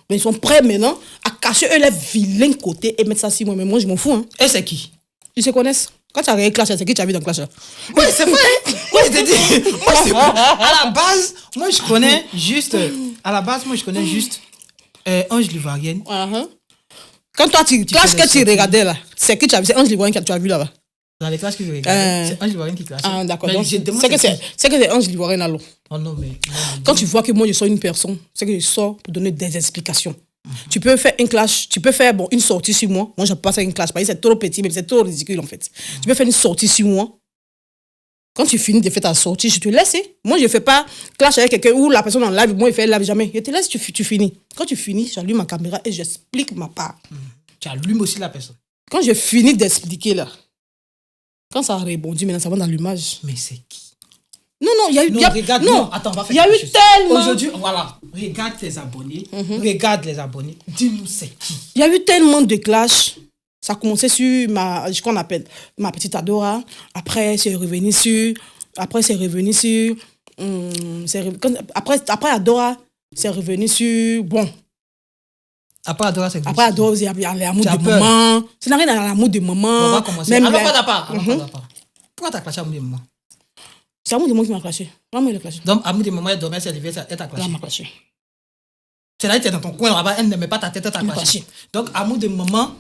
Mais ils sont prêts maintenant à cacher eux les vilains côtés et mettre ça sur moi. Mais moi, je m'en fous. Hein.
Et c'est qui?
Ils se connaissent. Quand tu as regardé Clash, c'est qui tu as vu dans Clash là?
Oui, c'est vrai. Moi, je te dis. À la base, moi, je connais juste. Ange l'Ivoirienne.
Quand toi, Clash que tu regardais là, c'est qui tu as vu? C'est Ange l'Ivoirienne que tu as vu là-bas?
Dans les classes que je regardais, c'est Ange l'Ivoirienne qui classe.
Ah, d'accord. C'est que c'est Ange l'Ivoirienne alors.
Oh non, mais.
Quand tu vois que moi, je sors une personne, c'est que je sors pour donner des explications. Tu peux faire un clash, tu peux faire une sortie sur moi. Moi, je ne peux pas faire une clash parce que c'est trop petit, mais c'est trop ridicule en fait. Tu peux faire une sortie sur moi. Quand tu finis de faire ta sortie, je te laisse. Moi, je ne fais pas clash avec quelqu'un où la personne en live, moi, il fait live jamais. Je te laisse, tu finis. Quand tu finis, j'allume ma caméra et j'explique ma part.
Tu allumes aussi la personne.
Quand je finis d'expliquer là, quand ça a rebondi, maintenant ça va dans l'image.
Mais c'est qui?
Non, il y a eu...
Attends, on va faire
il y a eu tellement...
Aujourd'hui, voilà, regarde tes abonnés. Regarde les abonnés. Dis-nous c'est qui.
Il y a eu tellement de clashs. Ça a commencé sur ma petite Adora. Après, c'est revenu sur... Après Adora, c'est revenu sur... Bon.
Après Adora, c'est
Après Adora, il y a l'amour de maman. Ça n'a rien à l'amour de maman.
On va commencer. Alors, pas d'apart. Pourquoi t'as clashé amour de maman?
C'est amour de maman qui m'a clashé. Vraiment, il a clashé.
Donc, amour de maman, elle dormait, elle s'est levée, elle t'a clashé.
Elle m'a clashé.
C'est là que tu es dans ton coin là-bas, elle ne met pas ta tête, elle t'a clashé. Donc, amour de maman,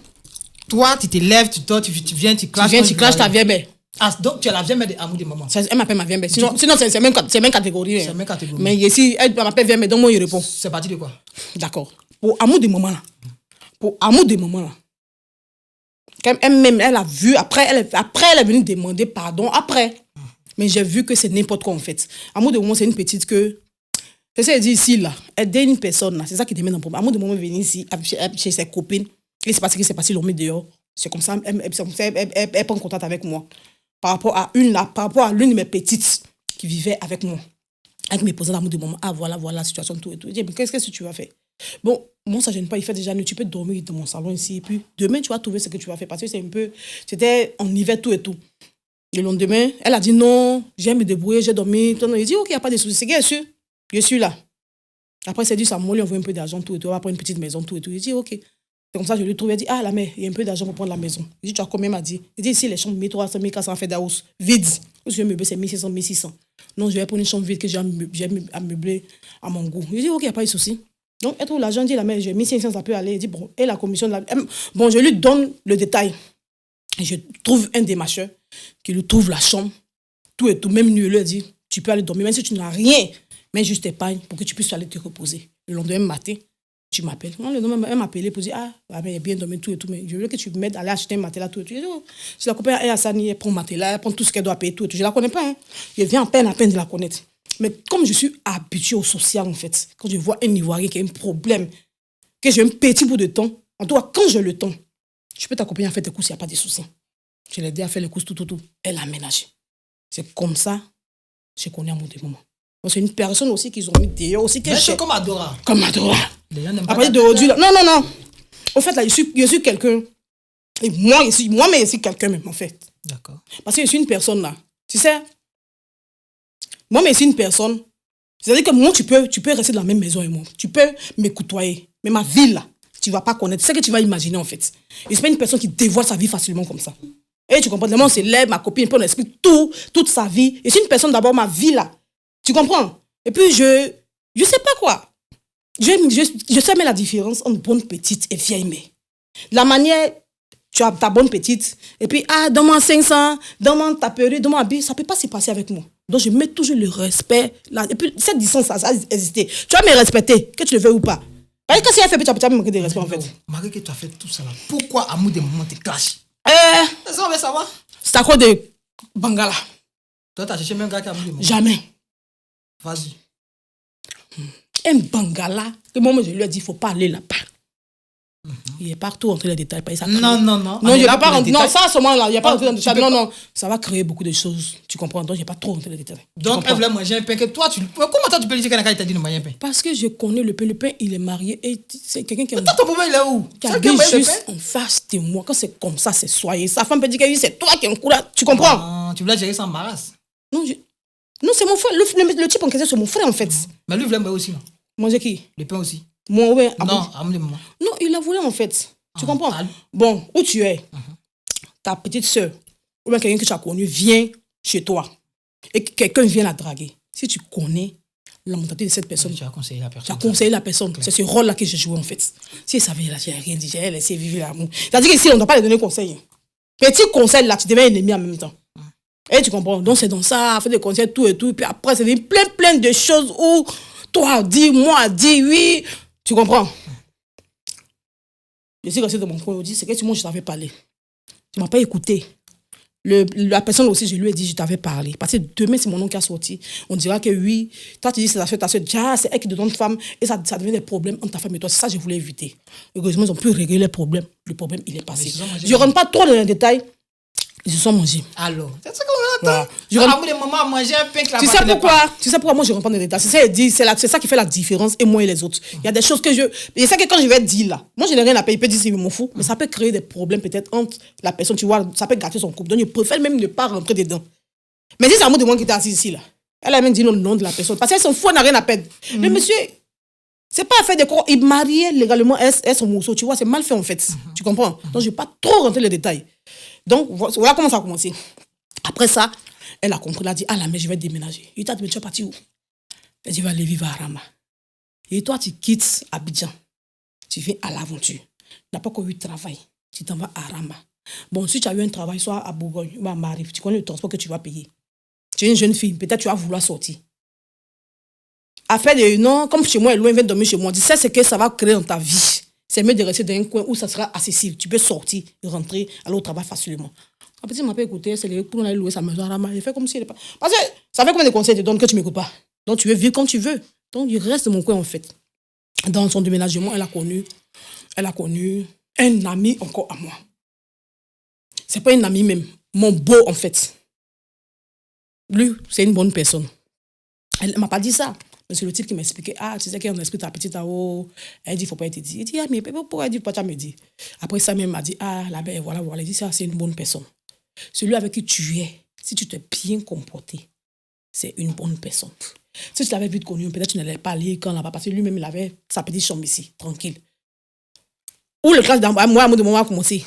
toi, tu te lèves, tu dors, tu viens, tu clashes.
Tu clashes ta vieille mère.
Ah, donc, tu es la vieille mère d'amour de maman.
Elle m'appelle ma vieille mère. Sinon c'est même catégorie.
C'est même catégorie.
Mais ici, elle m'appelle vieille mère, donc moi, il répond.
C'est parti de quoi?
D'accord. Pour amour de maman là. Elle a vu, après, elle est venue demander pardon, après. Mais j'ai vu que c'est n'importe quoi, en fait. À un moment, c'est une petite que... C'est ça qu'elle dit ici, là. Elle dit une personne, là. C'est ça qui te met dans le problème. À un moment, elle vient ici, chez ses copines. Et c'est parce que c'est passé, ils l'ont mis dehors. C'est comme ça, elle prend contact avec moi. Par rapport à l'une de mes petites qui vivait avec moi. Elle me posait à un moment, voilà, la situation, tout et tout. Je dis, mais qu'est-ce que tu vas faire? Bon, moi, ça ne gêne pas. Il fait déjà nuit. Tu peux dormir dans mon salon ici. Et puis, demain, tu vas trouver ce que tu vas faire. Parce que c'était en hiver, tout et tout. Le lendemain, elle a dit non, j'aime me débrouiller, j'ai dormi. Il dit, ok, il n'y a pas de souci. C'est bien sûr. Je suis là. Après, il s'est dit, ça m'a lui envoie un peu d'argent, tout et tout. On va prendre une petite maison, tout et tout. Il dit, ok. C'est comme ça, je lui trouve. Il dit, la mère, il y a un peu d'argent pour prendre la maison. Il dit, tu as combien? Il m'a dit. Il dit, ici, les chambres 1300, 1400 fait d'hausse. Vide. Je vais meubler, c'est 1600, 1600. Non, je vais prendre une chambre vide que j'ai à meubler à mon goût. Il dit, ok, il n'y a pas de souci. Donc, elle trouve l'argent, dit, la mère, j'ai 1500, ça peut aller. Il dit, bon, et la commission de la... Bon, je lui donne le détail. Et je trouve un démarcheur qui lui trouve la chambre, tout et tout. Même lui, il lui a dit, tu peux aller dormir, même si tu n'as rien, mais juste épargne pour que tu puisses aller te reposer. Le lendemain matin, tu m'appelles. Le lendemain, elle m'a appelé pour dire, mais il a bien dormi, tout et tout, mais je veux que tu m'aides à aller acheter un matelas, tout et tout. Je dis, si la copine est à Sani, elle prend un matelas, elle prend tout ce qu'elle doit payer, tout et tout. Je ne la connais pas, hein. Je viens à peine de la connaître. Mais comme je suis habituée au social, en fait, quand je vois un Ivoirien qui a un problème, que j'ai un petit bout de temps, en tout cas, quand j'ai le temps, je peux t'accompagner à faire tes courses, il n'y a pas de souci. Je l'ai aidé à faire les courses, tout. Elle a aménagé. C'est comme ça que je connais à mon moment. Donc, c'est une personne aussi qu'ils ont mis dehors aussi.
Mais c'est comme Adora.
Comme Adora.
Les gens n'aiment pas.
Après, d'aujourd'hui, là. Non. Au fait, là, je suis quelqu'un. Et moi, mais je suis quelqu'un même, en fait.
D'accord.
Parce que je suis une personne, là. Tu sais, moi, mais je suis une personne. C'est-à-dire que moi, tu peux rester dans la même maison avec moi. Tu peux me côtoyer. Mais ma vie, là, tu ne vas pas connaître. C'est ce que tu vas imaginer, en fait. Et c'est pas une personne qui dévoile sa vie facilement comme ça. Et tu comprends? Moi, on s'élève, ma copine, puis on explique toute sa vie. Et c'est une personne, d'abord, ma vie, là. Tu comprends? Et puis, je sais pas quoi. Je sais mais la différence entre bonne petite et vieille mère. La manière, tu as ta bonne petite, et puis, donne-moi 500, donne-moi ta période, donne-moi un billet, ça peut pas se passer avec moi. Donc, je mets toujours le respect. Là. Et puis, cette distance, ça a existé. Tu vas me respecter, que tu le veux ou pas. Parce que si elle fait, tu vas me manquer de respect, en fait.
Malgré que tu as fait tout ça, là, pourquoi, à bout des moments, tu clashes? Ça, on veut savoir.
C'est à cause de Bangala.
Toi, tu as cherché même un gars qui a bout des moments?
Jamais.
Vas-y.
Un Bangala, que moi, je lui ai dit, il ne faut pas aller là-bas. Il est partout entre les détails.
Non.
Non, je ne vais pas rentrer. Non, ça, à ce moment-là, il n'y a pas rentrer dans les détails. Non, ça va créer beaucoup de choses. Tu comprends? Donc, je n'ai pas trop rentré dans les détails.
Donc, elle voulait manger un pain que toi, comment toi, tu peux lui dire qu'elle t'a dit de manger un pain?
Parce que je connais le pain. Le pain, il est marié et c'est quelqu'un qui a...
Mais toi, ton problème, il est où?
Qui a juste en face de moi. Quand c'est comme ça, c'est soyez. Sa femme peut dire que c'est toi qui es en courant. Tu comprends?
Tu voulais gérer sans embarras?
Non, c'est mon frère. Le type en question, c'est mon frère, en fait.
Mais lui, il voulait manger aussi, non?
Manger qui?
Le pain aussi.
Moi, ouais.
Non, à mon moment.
Non, il a voulu, en fait. Tu comprends? Bon, où tu es, ta petite soeur, ou bien quelqu'un que tu as connu, vient chez toi. Et quelqu'un vient la draguer. Si tu connais la mentalité de cette personne,
tu as conseillé la personne.
Tu as conseillé la personne. C'est ce rôle-là que j'ai joué, en fait. Si elle savait, là, j'ai rien dit, j'ai laissé vivre l'amour. C'est-à-dire qu'ici, on ne doit pas lui donner conseil. Petit conseil, là, tu deviens ennemi en même temps. Et tu comprends? Donc, c'est dans ça, fait des conseils, tout et tout. Et puis après, c'est plein de choses où toi dis, moi dis, oui. Tu comprends? Je suis resté dans mon coin, c'est que moi, je t'avais parlé. Tu ne m'as pas écouté. La personne aussi, je lui ai dit, je t'avais parlé. Parce que demain, c'est mon nom qui a sorti. On dira que oui, toi, tu dis, c'est ta soeur. C'est elle qui te donne femme. Et ça devient des problèmes entre ta femme et toi. C'est ça que je voulais éviter. Heureusement, ils ont pu régler les problèmes. Le problème, il est passé. Je ne rentre pas trop dans les détails. Ils se sont mangés.
Alors, c'est ça qu'on entend. Les mamans à manger un pain que la
tu sais pourquoi moi je rentre pas dans les détails. C'est ça qui fait la différence et moi et les autres. Il y a des choses que je sais que quand je vais dire là, moi je n'ai rien à payer, il peut dire c'est mon fou, mais ça peut créer des problèmes peut-être entre la personne, tu vois, ça peut gâter son couple. Donc je préfère même ne pas rentrer dedans. Mais si c'est un mot de moi qui était assis ici là, elle a même dit non, le nom de la personne. Parce qu'elle s'en fout, elle n'a rien à perdre. Le monsieur, c'est pas à faire des corps. Il mariait légalement, elle son morceau, tu vois, c'est mal fait en fait. Tu comprends? Donc je ne vais pas trop rentrer dans les détails. Donc, voilà comment ça a commencé. Après ça, elle a compris, elle a dit, la mère, je vais déménager. Il t'a dit, mais tu vas partir où? Elle dit, je vais aller vivre à Arama. Et toi, tu quittes Abidjan. Tu viens à l'aventure. Tu n'as pas encore eu de travail. Tu t'en vas à Arama. Bon, si tu as eu un travail, soit à Bourgogne ou à Marie, tu connais le transport que tu vas payer. Tu es une jeune fille, peut-être tu vas vouloir sortir. Après, non, comme chez moi, elle est loin, elle vient dormir chez moi. Tu sais ce que ça va créer dans ta vie. c'est mieux de rester dans un coin où ça sera accessible. Tu peux sortir, rentrer, aller au travail facilement. La petite m'a pas écouté, c'est pour aller louer sa maison à Rama. Il fait comme si elle n'est pas. Parce que ça fait combien de conseils te donne que tu ne m'écoutes pas. Donc tu veux vivre comme tu veux. Donc il reste de mon coin en fait. Dans son déménagement, elle a connu un ami encore à moi. C'est pas un ami même, mon beau en fait. Lui, c'est une bonne personne. Elle m'a pas dit ça. Mais c'est le type qui m'expliquait, tu sais qu'il y a un esprit ta petite là-haut. Elle dit, il faut pas être dit. Il dit, mais pourquoi elle dit, pourquoi tu me dit? Après ça, même m'a dit, la belle, voilà. Elle dit, ça, c'est une bonne personne. Celui avec qui tu es, si tu t'es bien comporté, c'est une bonne personne. Si tu l'avais vite connu, peut-être tu n'allais pas aller quand là-bas, parce que lui-même, il avait sa petite chambre ici, tranquille. Où le classe moi, à mon moment a commencé.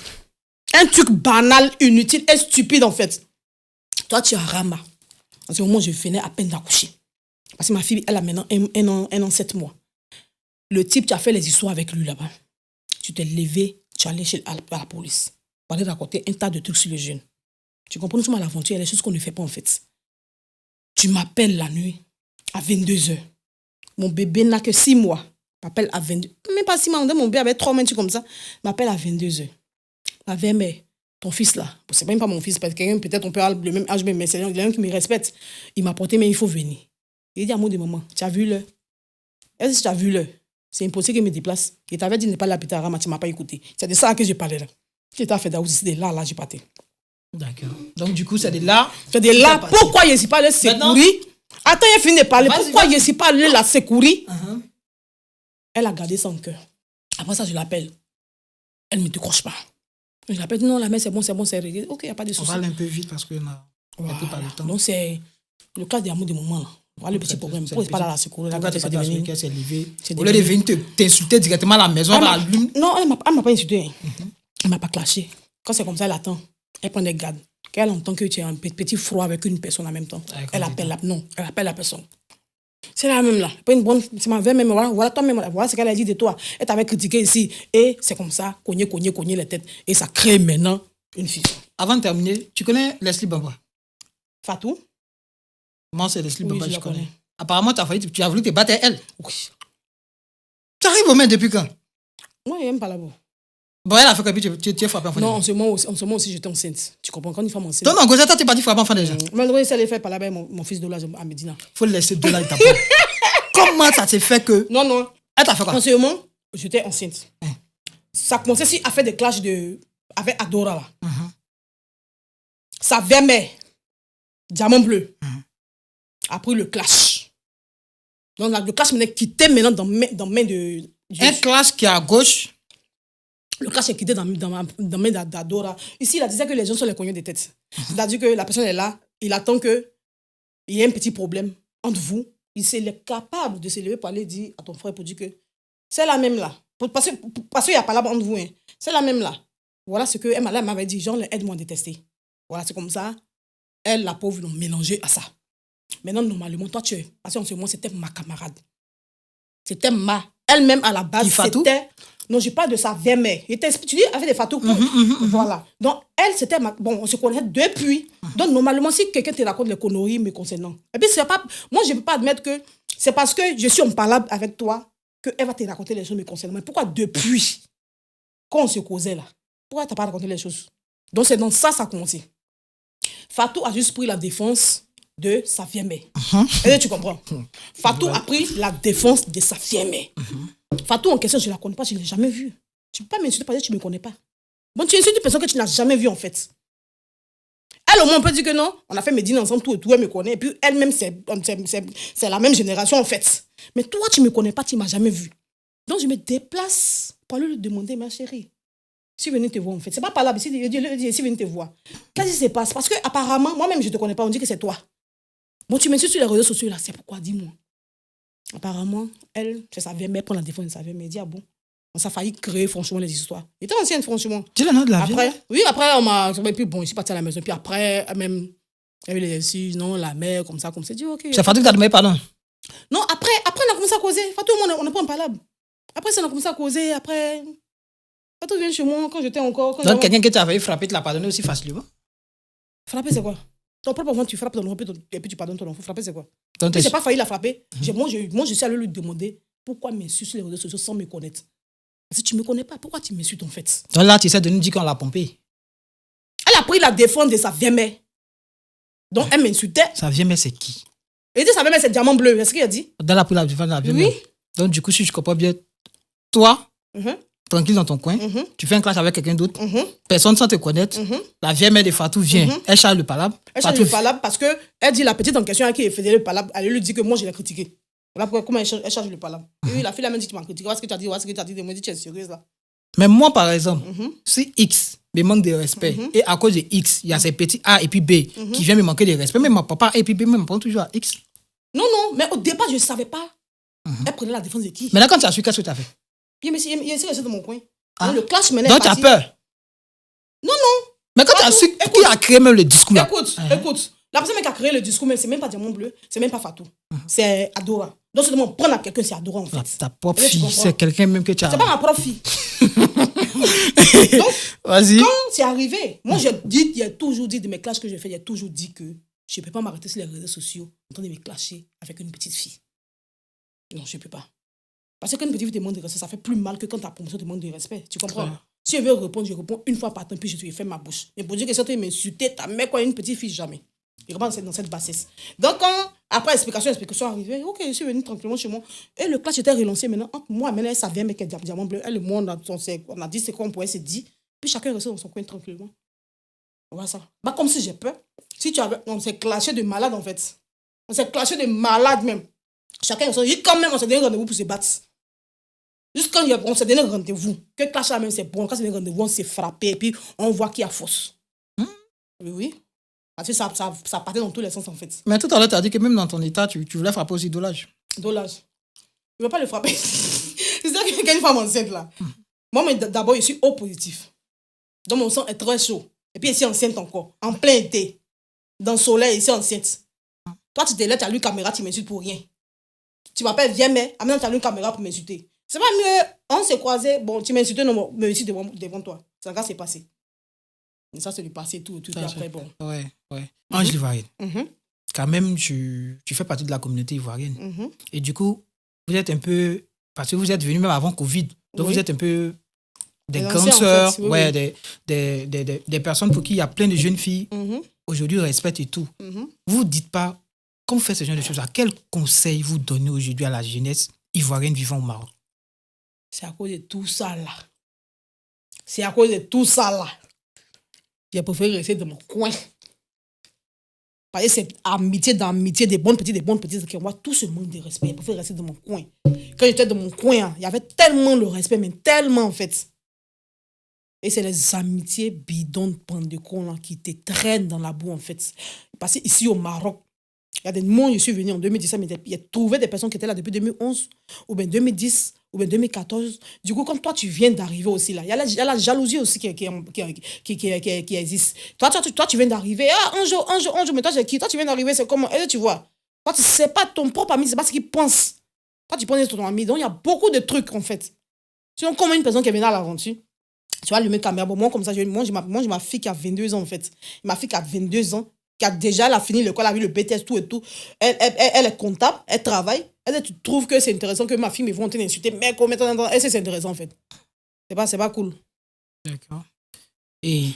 Un truc banal, inutile et stupide, en fait. Toi, tu as Rama. En ce moment, je venais à peine d'accoucher. Parce que ma fille, elle a maintenant un an, 7 mois. Le type, tu as fait les histoires avec lui là-bas. Tu t'es levé, tu es allé à la police. Pour aller raconter un tas de trucs sur le jeune. Tu comprends, nous sommes à l'aventure, il y a des choses qu'on ne fait pas en fait. Tu m'appelles la nuit à 22h. Mon bébé n'a que 6 mois. M'appelle à 22h. Même pas 6 mois, mon bébé avait 3 mois, comme ça. M'appelle à 22h. Ma mère, ton fils là, c'est même pas mon fils, parce que quelqu'un, peut-être on peut avoir le même âge, mais c'est quelqu'un qui me respecte. Il m'a porté, mais il faut venir. Il dit à moi de maman, tu as vu l'heure? Est-ce que tu as vu l'heure? C'est impossible qu'il me déplace. Il t'avait dit de ne pas l'habiter à Rama, tu ne m'as pas écouté. C'est de ça que je parlais là. Tu étais à Fedaouz, c'est de là, j'ai parté.
D'accord. Donc du coup, c'est de là.
C'est de là. Pourquoi je ne suis pas allé secourir? Attends, il a fini de parler. Pourquoi je ne suis pas allé la secourir? Elle a gardé son cœur. Après ça, je l'appelle. Elle ne me décroche pas. Je l'appelle, non, la mère, c'est bon, c'est réglé. Ok, il n'y a pas de souci.
On va aller un peu vite parce qu'on a pas le temps.
Donc c'est le cas d'amour de moment là. Voilà le petit problème. Pourquoi tu pas là la secourir?
Pourquoi tu n'es pas devenu qu'elle s'est levée? Au lieu de venir t'insulter directement à la maison, elle allume.
Non, elle ne m'a pas insulté. Elle ne m'a pas clashé. Quand c'est comme ça, elle attend. Elle prend des gardes. Quand elle entend que tu as un petit froid avec une personne en même temps, elle appelle la personne. C'est la même là. Pas une bonne. C'est ma même. Voilà toi-même. Voilà ce qu'elle a dit de toi. Elle t'avait critiqué ici. Et c'est comme ça, cogner les têtes. Et ça crée maintenant une fille.
Avant de terminer, tu connais Leslie Bamba?
Fatou?
Moi, c'est Leslie Bamba,
je
je
la
connais.
connais.
Apparemment, tu as voulu te battre elle.
Oui.
Tu arrives aux mains depuis quand?
Moi, je n'aime pas là-bas.
Bon, elle a fait que tu es frappé enfant.
Non, en ce moment aussi, j'étais enceinte. Tu comprends? Quand une femme enceinte.
Non, toi, tu n'es pas dit frapper enfant déjà.
Malgré ça, elle fait par là-bas, mon fils de là à Médina.
Faut le laisser de là, il t'apprend. Comment ça s'est fait que.
Non.
Elle t'a fait quoi?
En ce moment, j'étais enceinte. Ça commençait aussi à faire des clashs avec Adora là. Sa mère, diamant bleu, a pris le clash. Donc le clash m'est quitté maintenant dans main de.
Un clash qui est à gauche.
Le clash est quitté dans main d'Adora. Ici, il a dit que les gens sont les cognons des têtes. C'est-à-dire que la personne est là, il attend qu'il y ait un petit problème entre vous. Il est capable de se lever pour aller dire à ton frère pour dire que c'est la même là. Parce qu'il n'y a pas là entre vous. Hein. C'est la même là. Voilà ce que elle m'avait dit. Jean, aide-moi à détester. Voilà, c'est comme ça. Elle, la pauvre, l'ont mélangé à ça. Maintenant, normalement, toi, parce qu'en ce moment, c'était ma camarade. C'était elle-même, à la base, c'était... Non, je parle de sa vieille-mère. Tu dis, elle fait des Fatou. Voilà. Donc, elle, c'était Bon, on se connaît depuis. Donc, normalement, si quelqu'un te raconte les conneries me concernant, et puis, c'est pas... Moi, je ne peux pas admettre que c'est parce que je suis en parlable avec toi qu'elle va te raconter les choses me concernant. Mais pourquoi depuis, quand on se causait là, pourquoi tu n'as pas raconté les choses? Donc, c'est dans ça a commencé. Fatou a juste pris la défense de sa vieille-mère. Est-ce que tu comprends? Fatou a pris la défense de sa vieille-mère. Fatou, en question, je ne la connais pas, je ne l'ai jamais vue. Tu ne peux pas m'insulter parce que tu ne me connais pas. Bon, tu insultes une personne que tu n'as jamais vue, en fait. Elle, au moins, on peut dire que non, on a fait Médine ensemble, tout et tout, elle me connaît. Et puis, elle-même, c'est la même génération, en fait. Mais toi, tu ne me connais pas, tu ne m'as jamais vue. Donc, je me déplace pour lui demander, ma chérie, si venez te voir, en fait. C'est pas par là, mais si venez te voir. Qu'est-ce qui se passe? Parce que, apparemment, moi-même, je ne te connais pas, on dit que c'est toi. Bon, tu m'insultes sur les réseaux sociaux, là, c'est pourquoi, dis-moi. Apparemment, elle, c'est sa vieille mère pour la défense de sa vieille mère. Elle dit, ah bon, on s'est failli créer, franchement, les histoires. Elle était ancienne, franchement.
Tu le nom de la vieille?
Oui, après, on m'a... Et puis, bon, je suis partie à la maison. Puis après, même, il y avait les excuses, non, la mère, comme ça. J'ai dit, ok.
C'est Fatou qui t'a demandé pardon?
Non, après, on a commencé à causer. Fatou, on n'a pas un palabre. Après, ça, on a commencé à causer. Après, Fatou vient chez moi quand j'étais encore...
Donc, quelqu'un qui t'avait frappé, tu l'as pardonné aussi facilement?
Frapper, c'est quoi? Ton propre enfant, tu frappes ton enfant et puis tu pardonnes ton enfant. Frapper, c'est quoi?
Donc,
j'ai pas failli la frapper. Moi, je suis allé lui demander pourquoi m'insulter sur les réseaux sociaux sans me connaître. Parce que tu ne me connais pas. Pourquoi tu m'insultes en fait?
Donc là, tu essaies de nous dire qu'on l'a pompé.
Elle a pris la défense de sa vieille mère. Donc, elle m'insultait.
Sa vieille mère, c'est qui?
Elle dit sa vieille mère, c'est diamant bleu. Est-ce qu'il a dit?
Dans la prise la défense de la vieille
Oui.
mère. Donc, du coup, si je comprends bien, toi,
Mhm.
tranquille dans ton coin,
Mhm.
tu fais un clash avec quelqu'un d'autre,
Mhm.
personne sans te connaître,
Mhm.
la vieille mère de Fatou vient, elle charge le palabre.
Elle change
Fatou-
le palabre parce qu'elle dit la petite en question à qui elle faisait le palabre, elle lui dit que moi je l'ai critiqué. Voilà pourquoi comment elle change le palabre. Et la fille elle m'a dit tu m'as critiqué, voilà ce que tu as dit, voilà ce que tu as dit, elle m'a dit tu es sérieuse là.
Mais moi, par exemple,
Mhm.
si X me manque de respect, et à cause de X, il y a ces petits A et puis B qui viennent me manquer de respect, mais mon papa A et puis B me prend toujours à X.
Non, mais au départ je ne savais pas. Elle prenait la défense de qui?
Maintenant, quand tu as su, qu'est-ce que tu as fait?
Il est resté dans mon coin.
Ah.
Donc, le clash menait
Donc, tu as peur.
Non.
Mais quand tu as su qui a créé même le discours là,
Écoute. La personne qui a créé le discours, mais c'est même pas Diamant Bleu, c'est même pas Fatou. C'est Adora. Donc, c'est de prendre à quelqu'un, c'est Adora en fait.
ta propre
Est-ce que tu
fille,
comprends?
c'est quelqu'un même que tu as.
C'est pas ma propre fille. Donc,
Vas-y.
quand c'est arrivé, moi, j'ai toujours dit de mes clashes que j'ai fait, j'ai toujours dit que je ne peux pas m'arrêter sur les réseaux sociaux en train de me clasher avec une petite fille. Non, je ne peux pas. Parce qu'une petite fille te demande de respect, ça fait plus mal que quand ta promotion te demande de respect. Tu comprends?
Ouais.
Si je veux répondre, je réponds une fois par temps, puis je te fais ma bouche. Mais pour dire que si tu m'insulter, ta mère, quoi, une petite fille, jamais. Je réponds dans cette bassesse. Donc, quand, après explication arrivée, ok, je suis venue tranquillement chez moi. Et le clash était relancé maintenant entre moi, maintenant, elle savait, mais qu'elle diamant bleu. Elle, le monde, on a dit c'est quoi on pouvait se dire. Puis chacun restait dans son coin tranquillement. Voilà ça. Bah, comme si j'ai peur. Si tu avais, on s'est clashé de malade en fait. On s'est clashé de malade même. Chacun restait, quand même, on s'est donné rendez-vous pour se battre. Juste quand on s'est donné rendez-vous, que clash là même c'est bon, quand c'est donné rendez-vous, on s'est frappé et puis on voit qui a fausse. Oui. Parce que ça partait dans tous les sens en fait.
Mais tout à l'heure, tu as dit que même dans ton état, tu voulais frapper aussi Dolage.
Dolage. Je ne veux pas le frapper. C'est ça qu'il y a une femme enceinte là. Moi, mais d'abord, je suis au positif. Donc mon sang est très chaud. Et puis ici enceinte encore. En plein été. Dans le soleil, ici enceinte. Toi, tu te lèves, tu as lu une caméra, tu m'insultes pour rien. Tu m'appelles, viens, mais maintenant tu as lu une caméra pour m'insulter. C'est pas mieux. On s'est croisés. Bon, tu m'as insulté, non, mais ici devant toi. Ça va, c'est passé. Mais ça, c'est du passé, tout. Et après, bon.
Ouais. Ange l'Ivoirienne.
Mhm.
Quand même, tu fais partie de la communauté ivoirienne.
Mhm.
Et du coup, vous êtes un peu. Parce que vous êtes venus même avant Covid. Donc,
Oui.
vous êtes un peu des
Des
grandes
anciens, en
sœurs,
fait, oui,
ouais,
oui.
des personnes pour qui il y a plein de jeunes filles
Mhm.
aujourd'hui respectent et tout.
Mhm.
Vous ne dites pas, quand vous faites ce genre de choses-là, quel conseil vous donnez aujourd'hui à la jeunesse ivoirienne vivant au Maroc?
C'est à cause de tout ça là. C'est à cause de tout ça là. J'ai préféré rester dans mon coin. Parce que c'est amitié d'amitié, des bonnes petites, qui envoient tout ce manque de respect. J'ai préféré rester dans mon coin. Quand j'étais dans mon coin, il y avait tellement le respect, mais tellement en fait. Et c'est les amitiés bidons de con là qui te traînent dans la boue en fait. Parce que ici au Maroc, il y a des moments où je suis venu en 2017, mais il y a trouvé des personnes qui étaient là depuis 2011, ou bien 2010, ou bien 2014. Du coup, quand toi, tu viens d'arriver aussi là, il y a la jalousie aussi qui existe. Toi, tu viens d'arriver, un jour, mais toi, c'est qui? Toi, tu viens d'arriver, c'est comment? Et tu vois, toi, tu sais pas ton propre ami, c'est pas ce qu'il pense. Toi, tu penses ton ami. Donc, il y a beaucoup de trucs, en fait. Sinon, comme une personne qui est venue à l'aventure, tu vois, le caméra, bon, moi, comme ça, j'ai ma fille qui a 22 ans, en fait. Ma fille qui a 22 ans, qui a déjà elle a fini l'école, elle a vu le BTS, tout et tout. Elle est comptable, elle travaille. Elle, tu trouves que c'est intéressant que ma fille me voit en train d'insulter, mais comment c'est intéressant, en fait. C'est pas cool.
D'accord. Et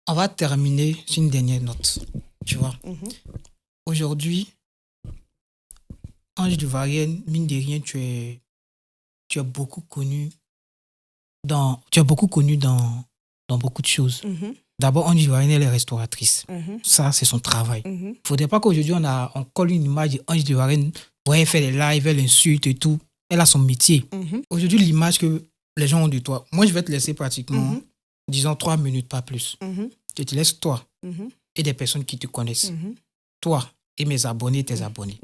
on va terminer sur une dernière note. Tu vois, aujourd'hui, Ange l'Ivoirienne, mine de rien, tu es beaucoup connu dans beaucoup de choses. D'abord, Ange l'Ivoirienne, elle est restauratrice. Ça, c'est son travail. Il ne faudrait pas qu'aujourd'hui, on colle une image d'Ange l'Ivoirienne, ouais, elle fait des lives, elle insulte et tout. Elle a son métier. Aujourd'hui, l'image que les gens ont de toi, moi, je vais te laisser pratiquement, disons, 3 minutes, pas plus. Je te laisse toi et des personnes qui te connaissent. Toi et mes abonnés, tes abonnés.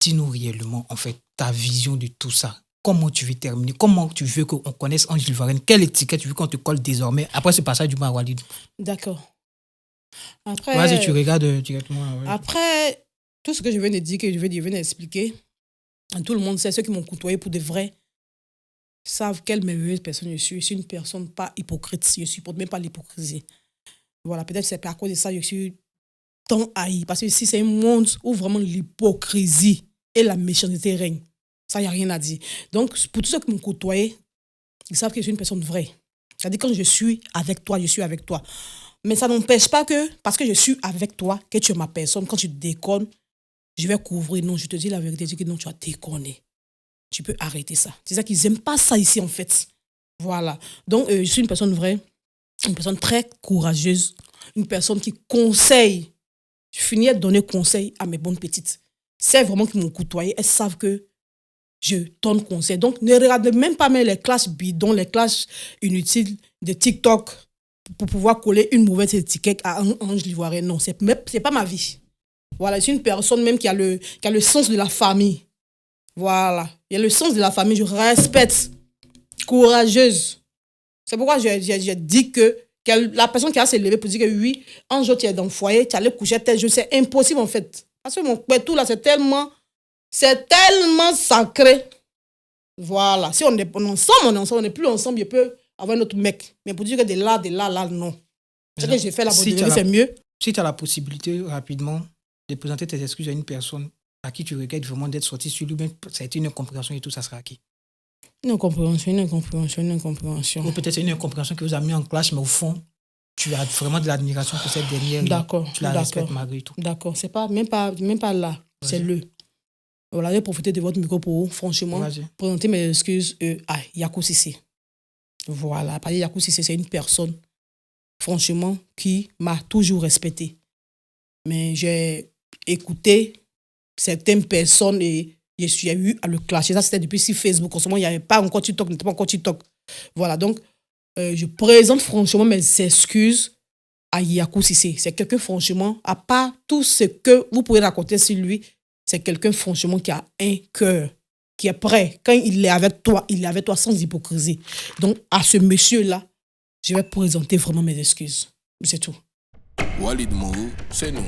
Dis-nous réellement, en fait, ta vision de tout ça. Comment tu veux terminer? Comment tu veux qu'on connaisse Ange l'Ivoirienne? Quelle étiquette tu veux qu'on te colle désormais après ce passage du Walid?
D'accord. Après,
vas-y, tu regardes directement. Ouais.
Après, tout ce que je viens de dire, que je viens d'expliquer, tout le monde sait, ceux qui m'ont côtoyé pour de vrai, savent quelle merveilleuse personne je suis. Je suis une personne pas hypocrite. Je ne supporte même pas l'hypocrisie. Voilà, peut-être c'est à cause de ça que je suis tant haï. Parce que ici, c'est un monde où vraiment l'hypocrisie et la méchanceté règnent. Ça, il n'y a rien à dire. Donc, pour tous ceux qui m'ont côtoyé, ils savent que je suis une personne vraie. C'est-à-dire, quand je suis avec toi, je suis avec toi. Mais ça n'empêche pas que, parce que je suis avec toi, que tu es ma personne, quand tu déconnes, je vais couvrir. Non, je te dis la vérité, je dis que non, tu as déconné. Tu peux arrêter ça. C'est ça qu'ils n'aiment pas ça ici, en fait. Voilà. Donc, je suis une personne vraie, une personne très courageuse, une personne qui conseille. Je finis à donner conseil à mes bonnes petites. C'est vraiment qu'ils m'ont côtoyé. Elles savent que je donne conseil. Donc, ne regardez même pas les classes bidons, les classes inutiles de TikTok pour pouvoir coller une mauvaise étiquette à un ange l'ivoirien. Non, c'est pas ma vie. Voilà, je suis une personne même qui a le sens de la famille. Voilà. Il y a le sens de la famille, je respecte. Courageuse. C'est pourquoi j'ai dit que la personne qui a s'est levée pour dire que oui, un jour tu es dans le foyer, tu allais coucher tel jour, c'est impossible en fait. Parce que mon tout là, c'est tellement sacré. Voilà. Si on est ensemble, on n'est plus ensemble, je peux avoir un autre mec. Mais pour dire que de là, non. Ce que j'ai fait là pour dire c'est mieux.
Si tu as la possibilité rapidement de présenter tes excuses à une personne à qui tu regrettes vraiment d'être sorti sur lui, ça a été une incompréhension et tout, ça sera à qui?
Une incompréhension.
Ou peut-être c'est une incompréhension qui vous a mis en clash, mais au fond, tu as vraiment de l'admiration pour cette dernière.
D'accord.
Tu la respectes malgré tout.
D'accord. C'est pas, même pas là. Vas-y. C'est le. Voilà, j'ai profité de votre micro pour, franchement, présenter mes excuses à Yakou Cissé. Voilà. Parce que Yakou Cissé, c'est une personne, franchement, qui m'a toujours respecté. Mais j'ai écouté certaines personnes et j'ai eu à le clasher. Ça, c'était depuis Facebook. En ce moment, il n'y avait pas encore TikTok, n'était pas encore TikTok. Voilà, donc, je présente franchement mes excuses à Yakou Cissé. C'est quelqu'un, franchement, à part tout ce que vous pouvez raconter sur lui, c'est quelqu'un, franchement, qui a un cœur, qui est prêt. Quand il est avec toi sans hypocrisie. Donc, à ce monsieur-là, je vais présenter vraiment mes excuses. C'est tout.
Walid Mourou, c'est nous.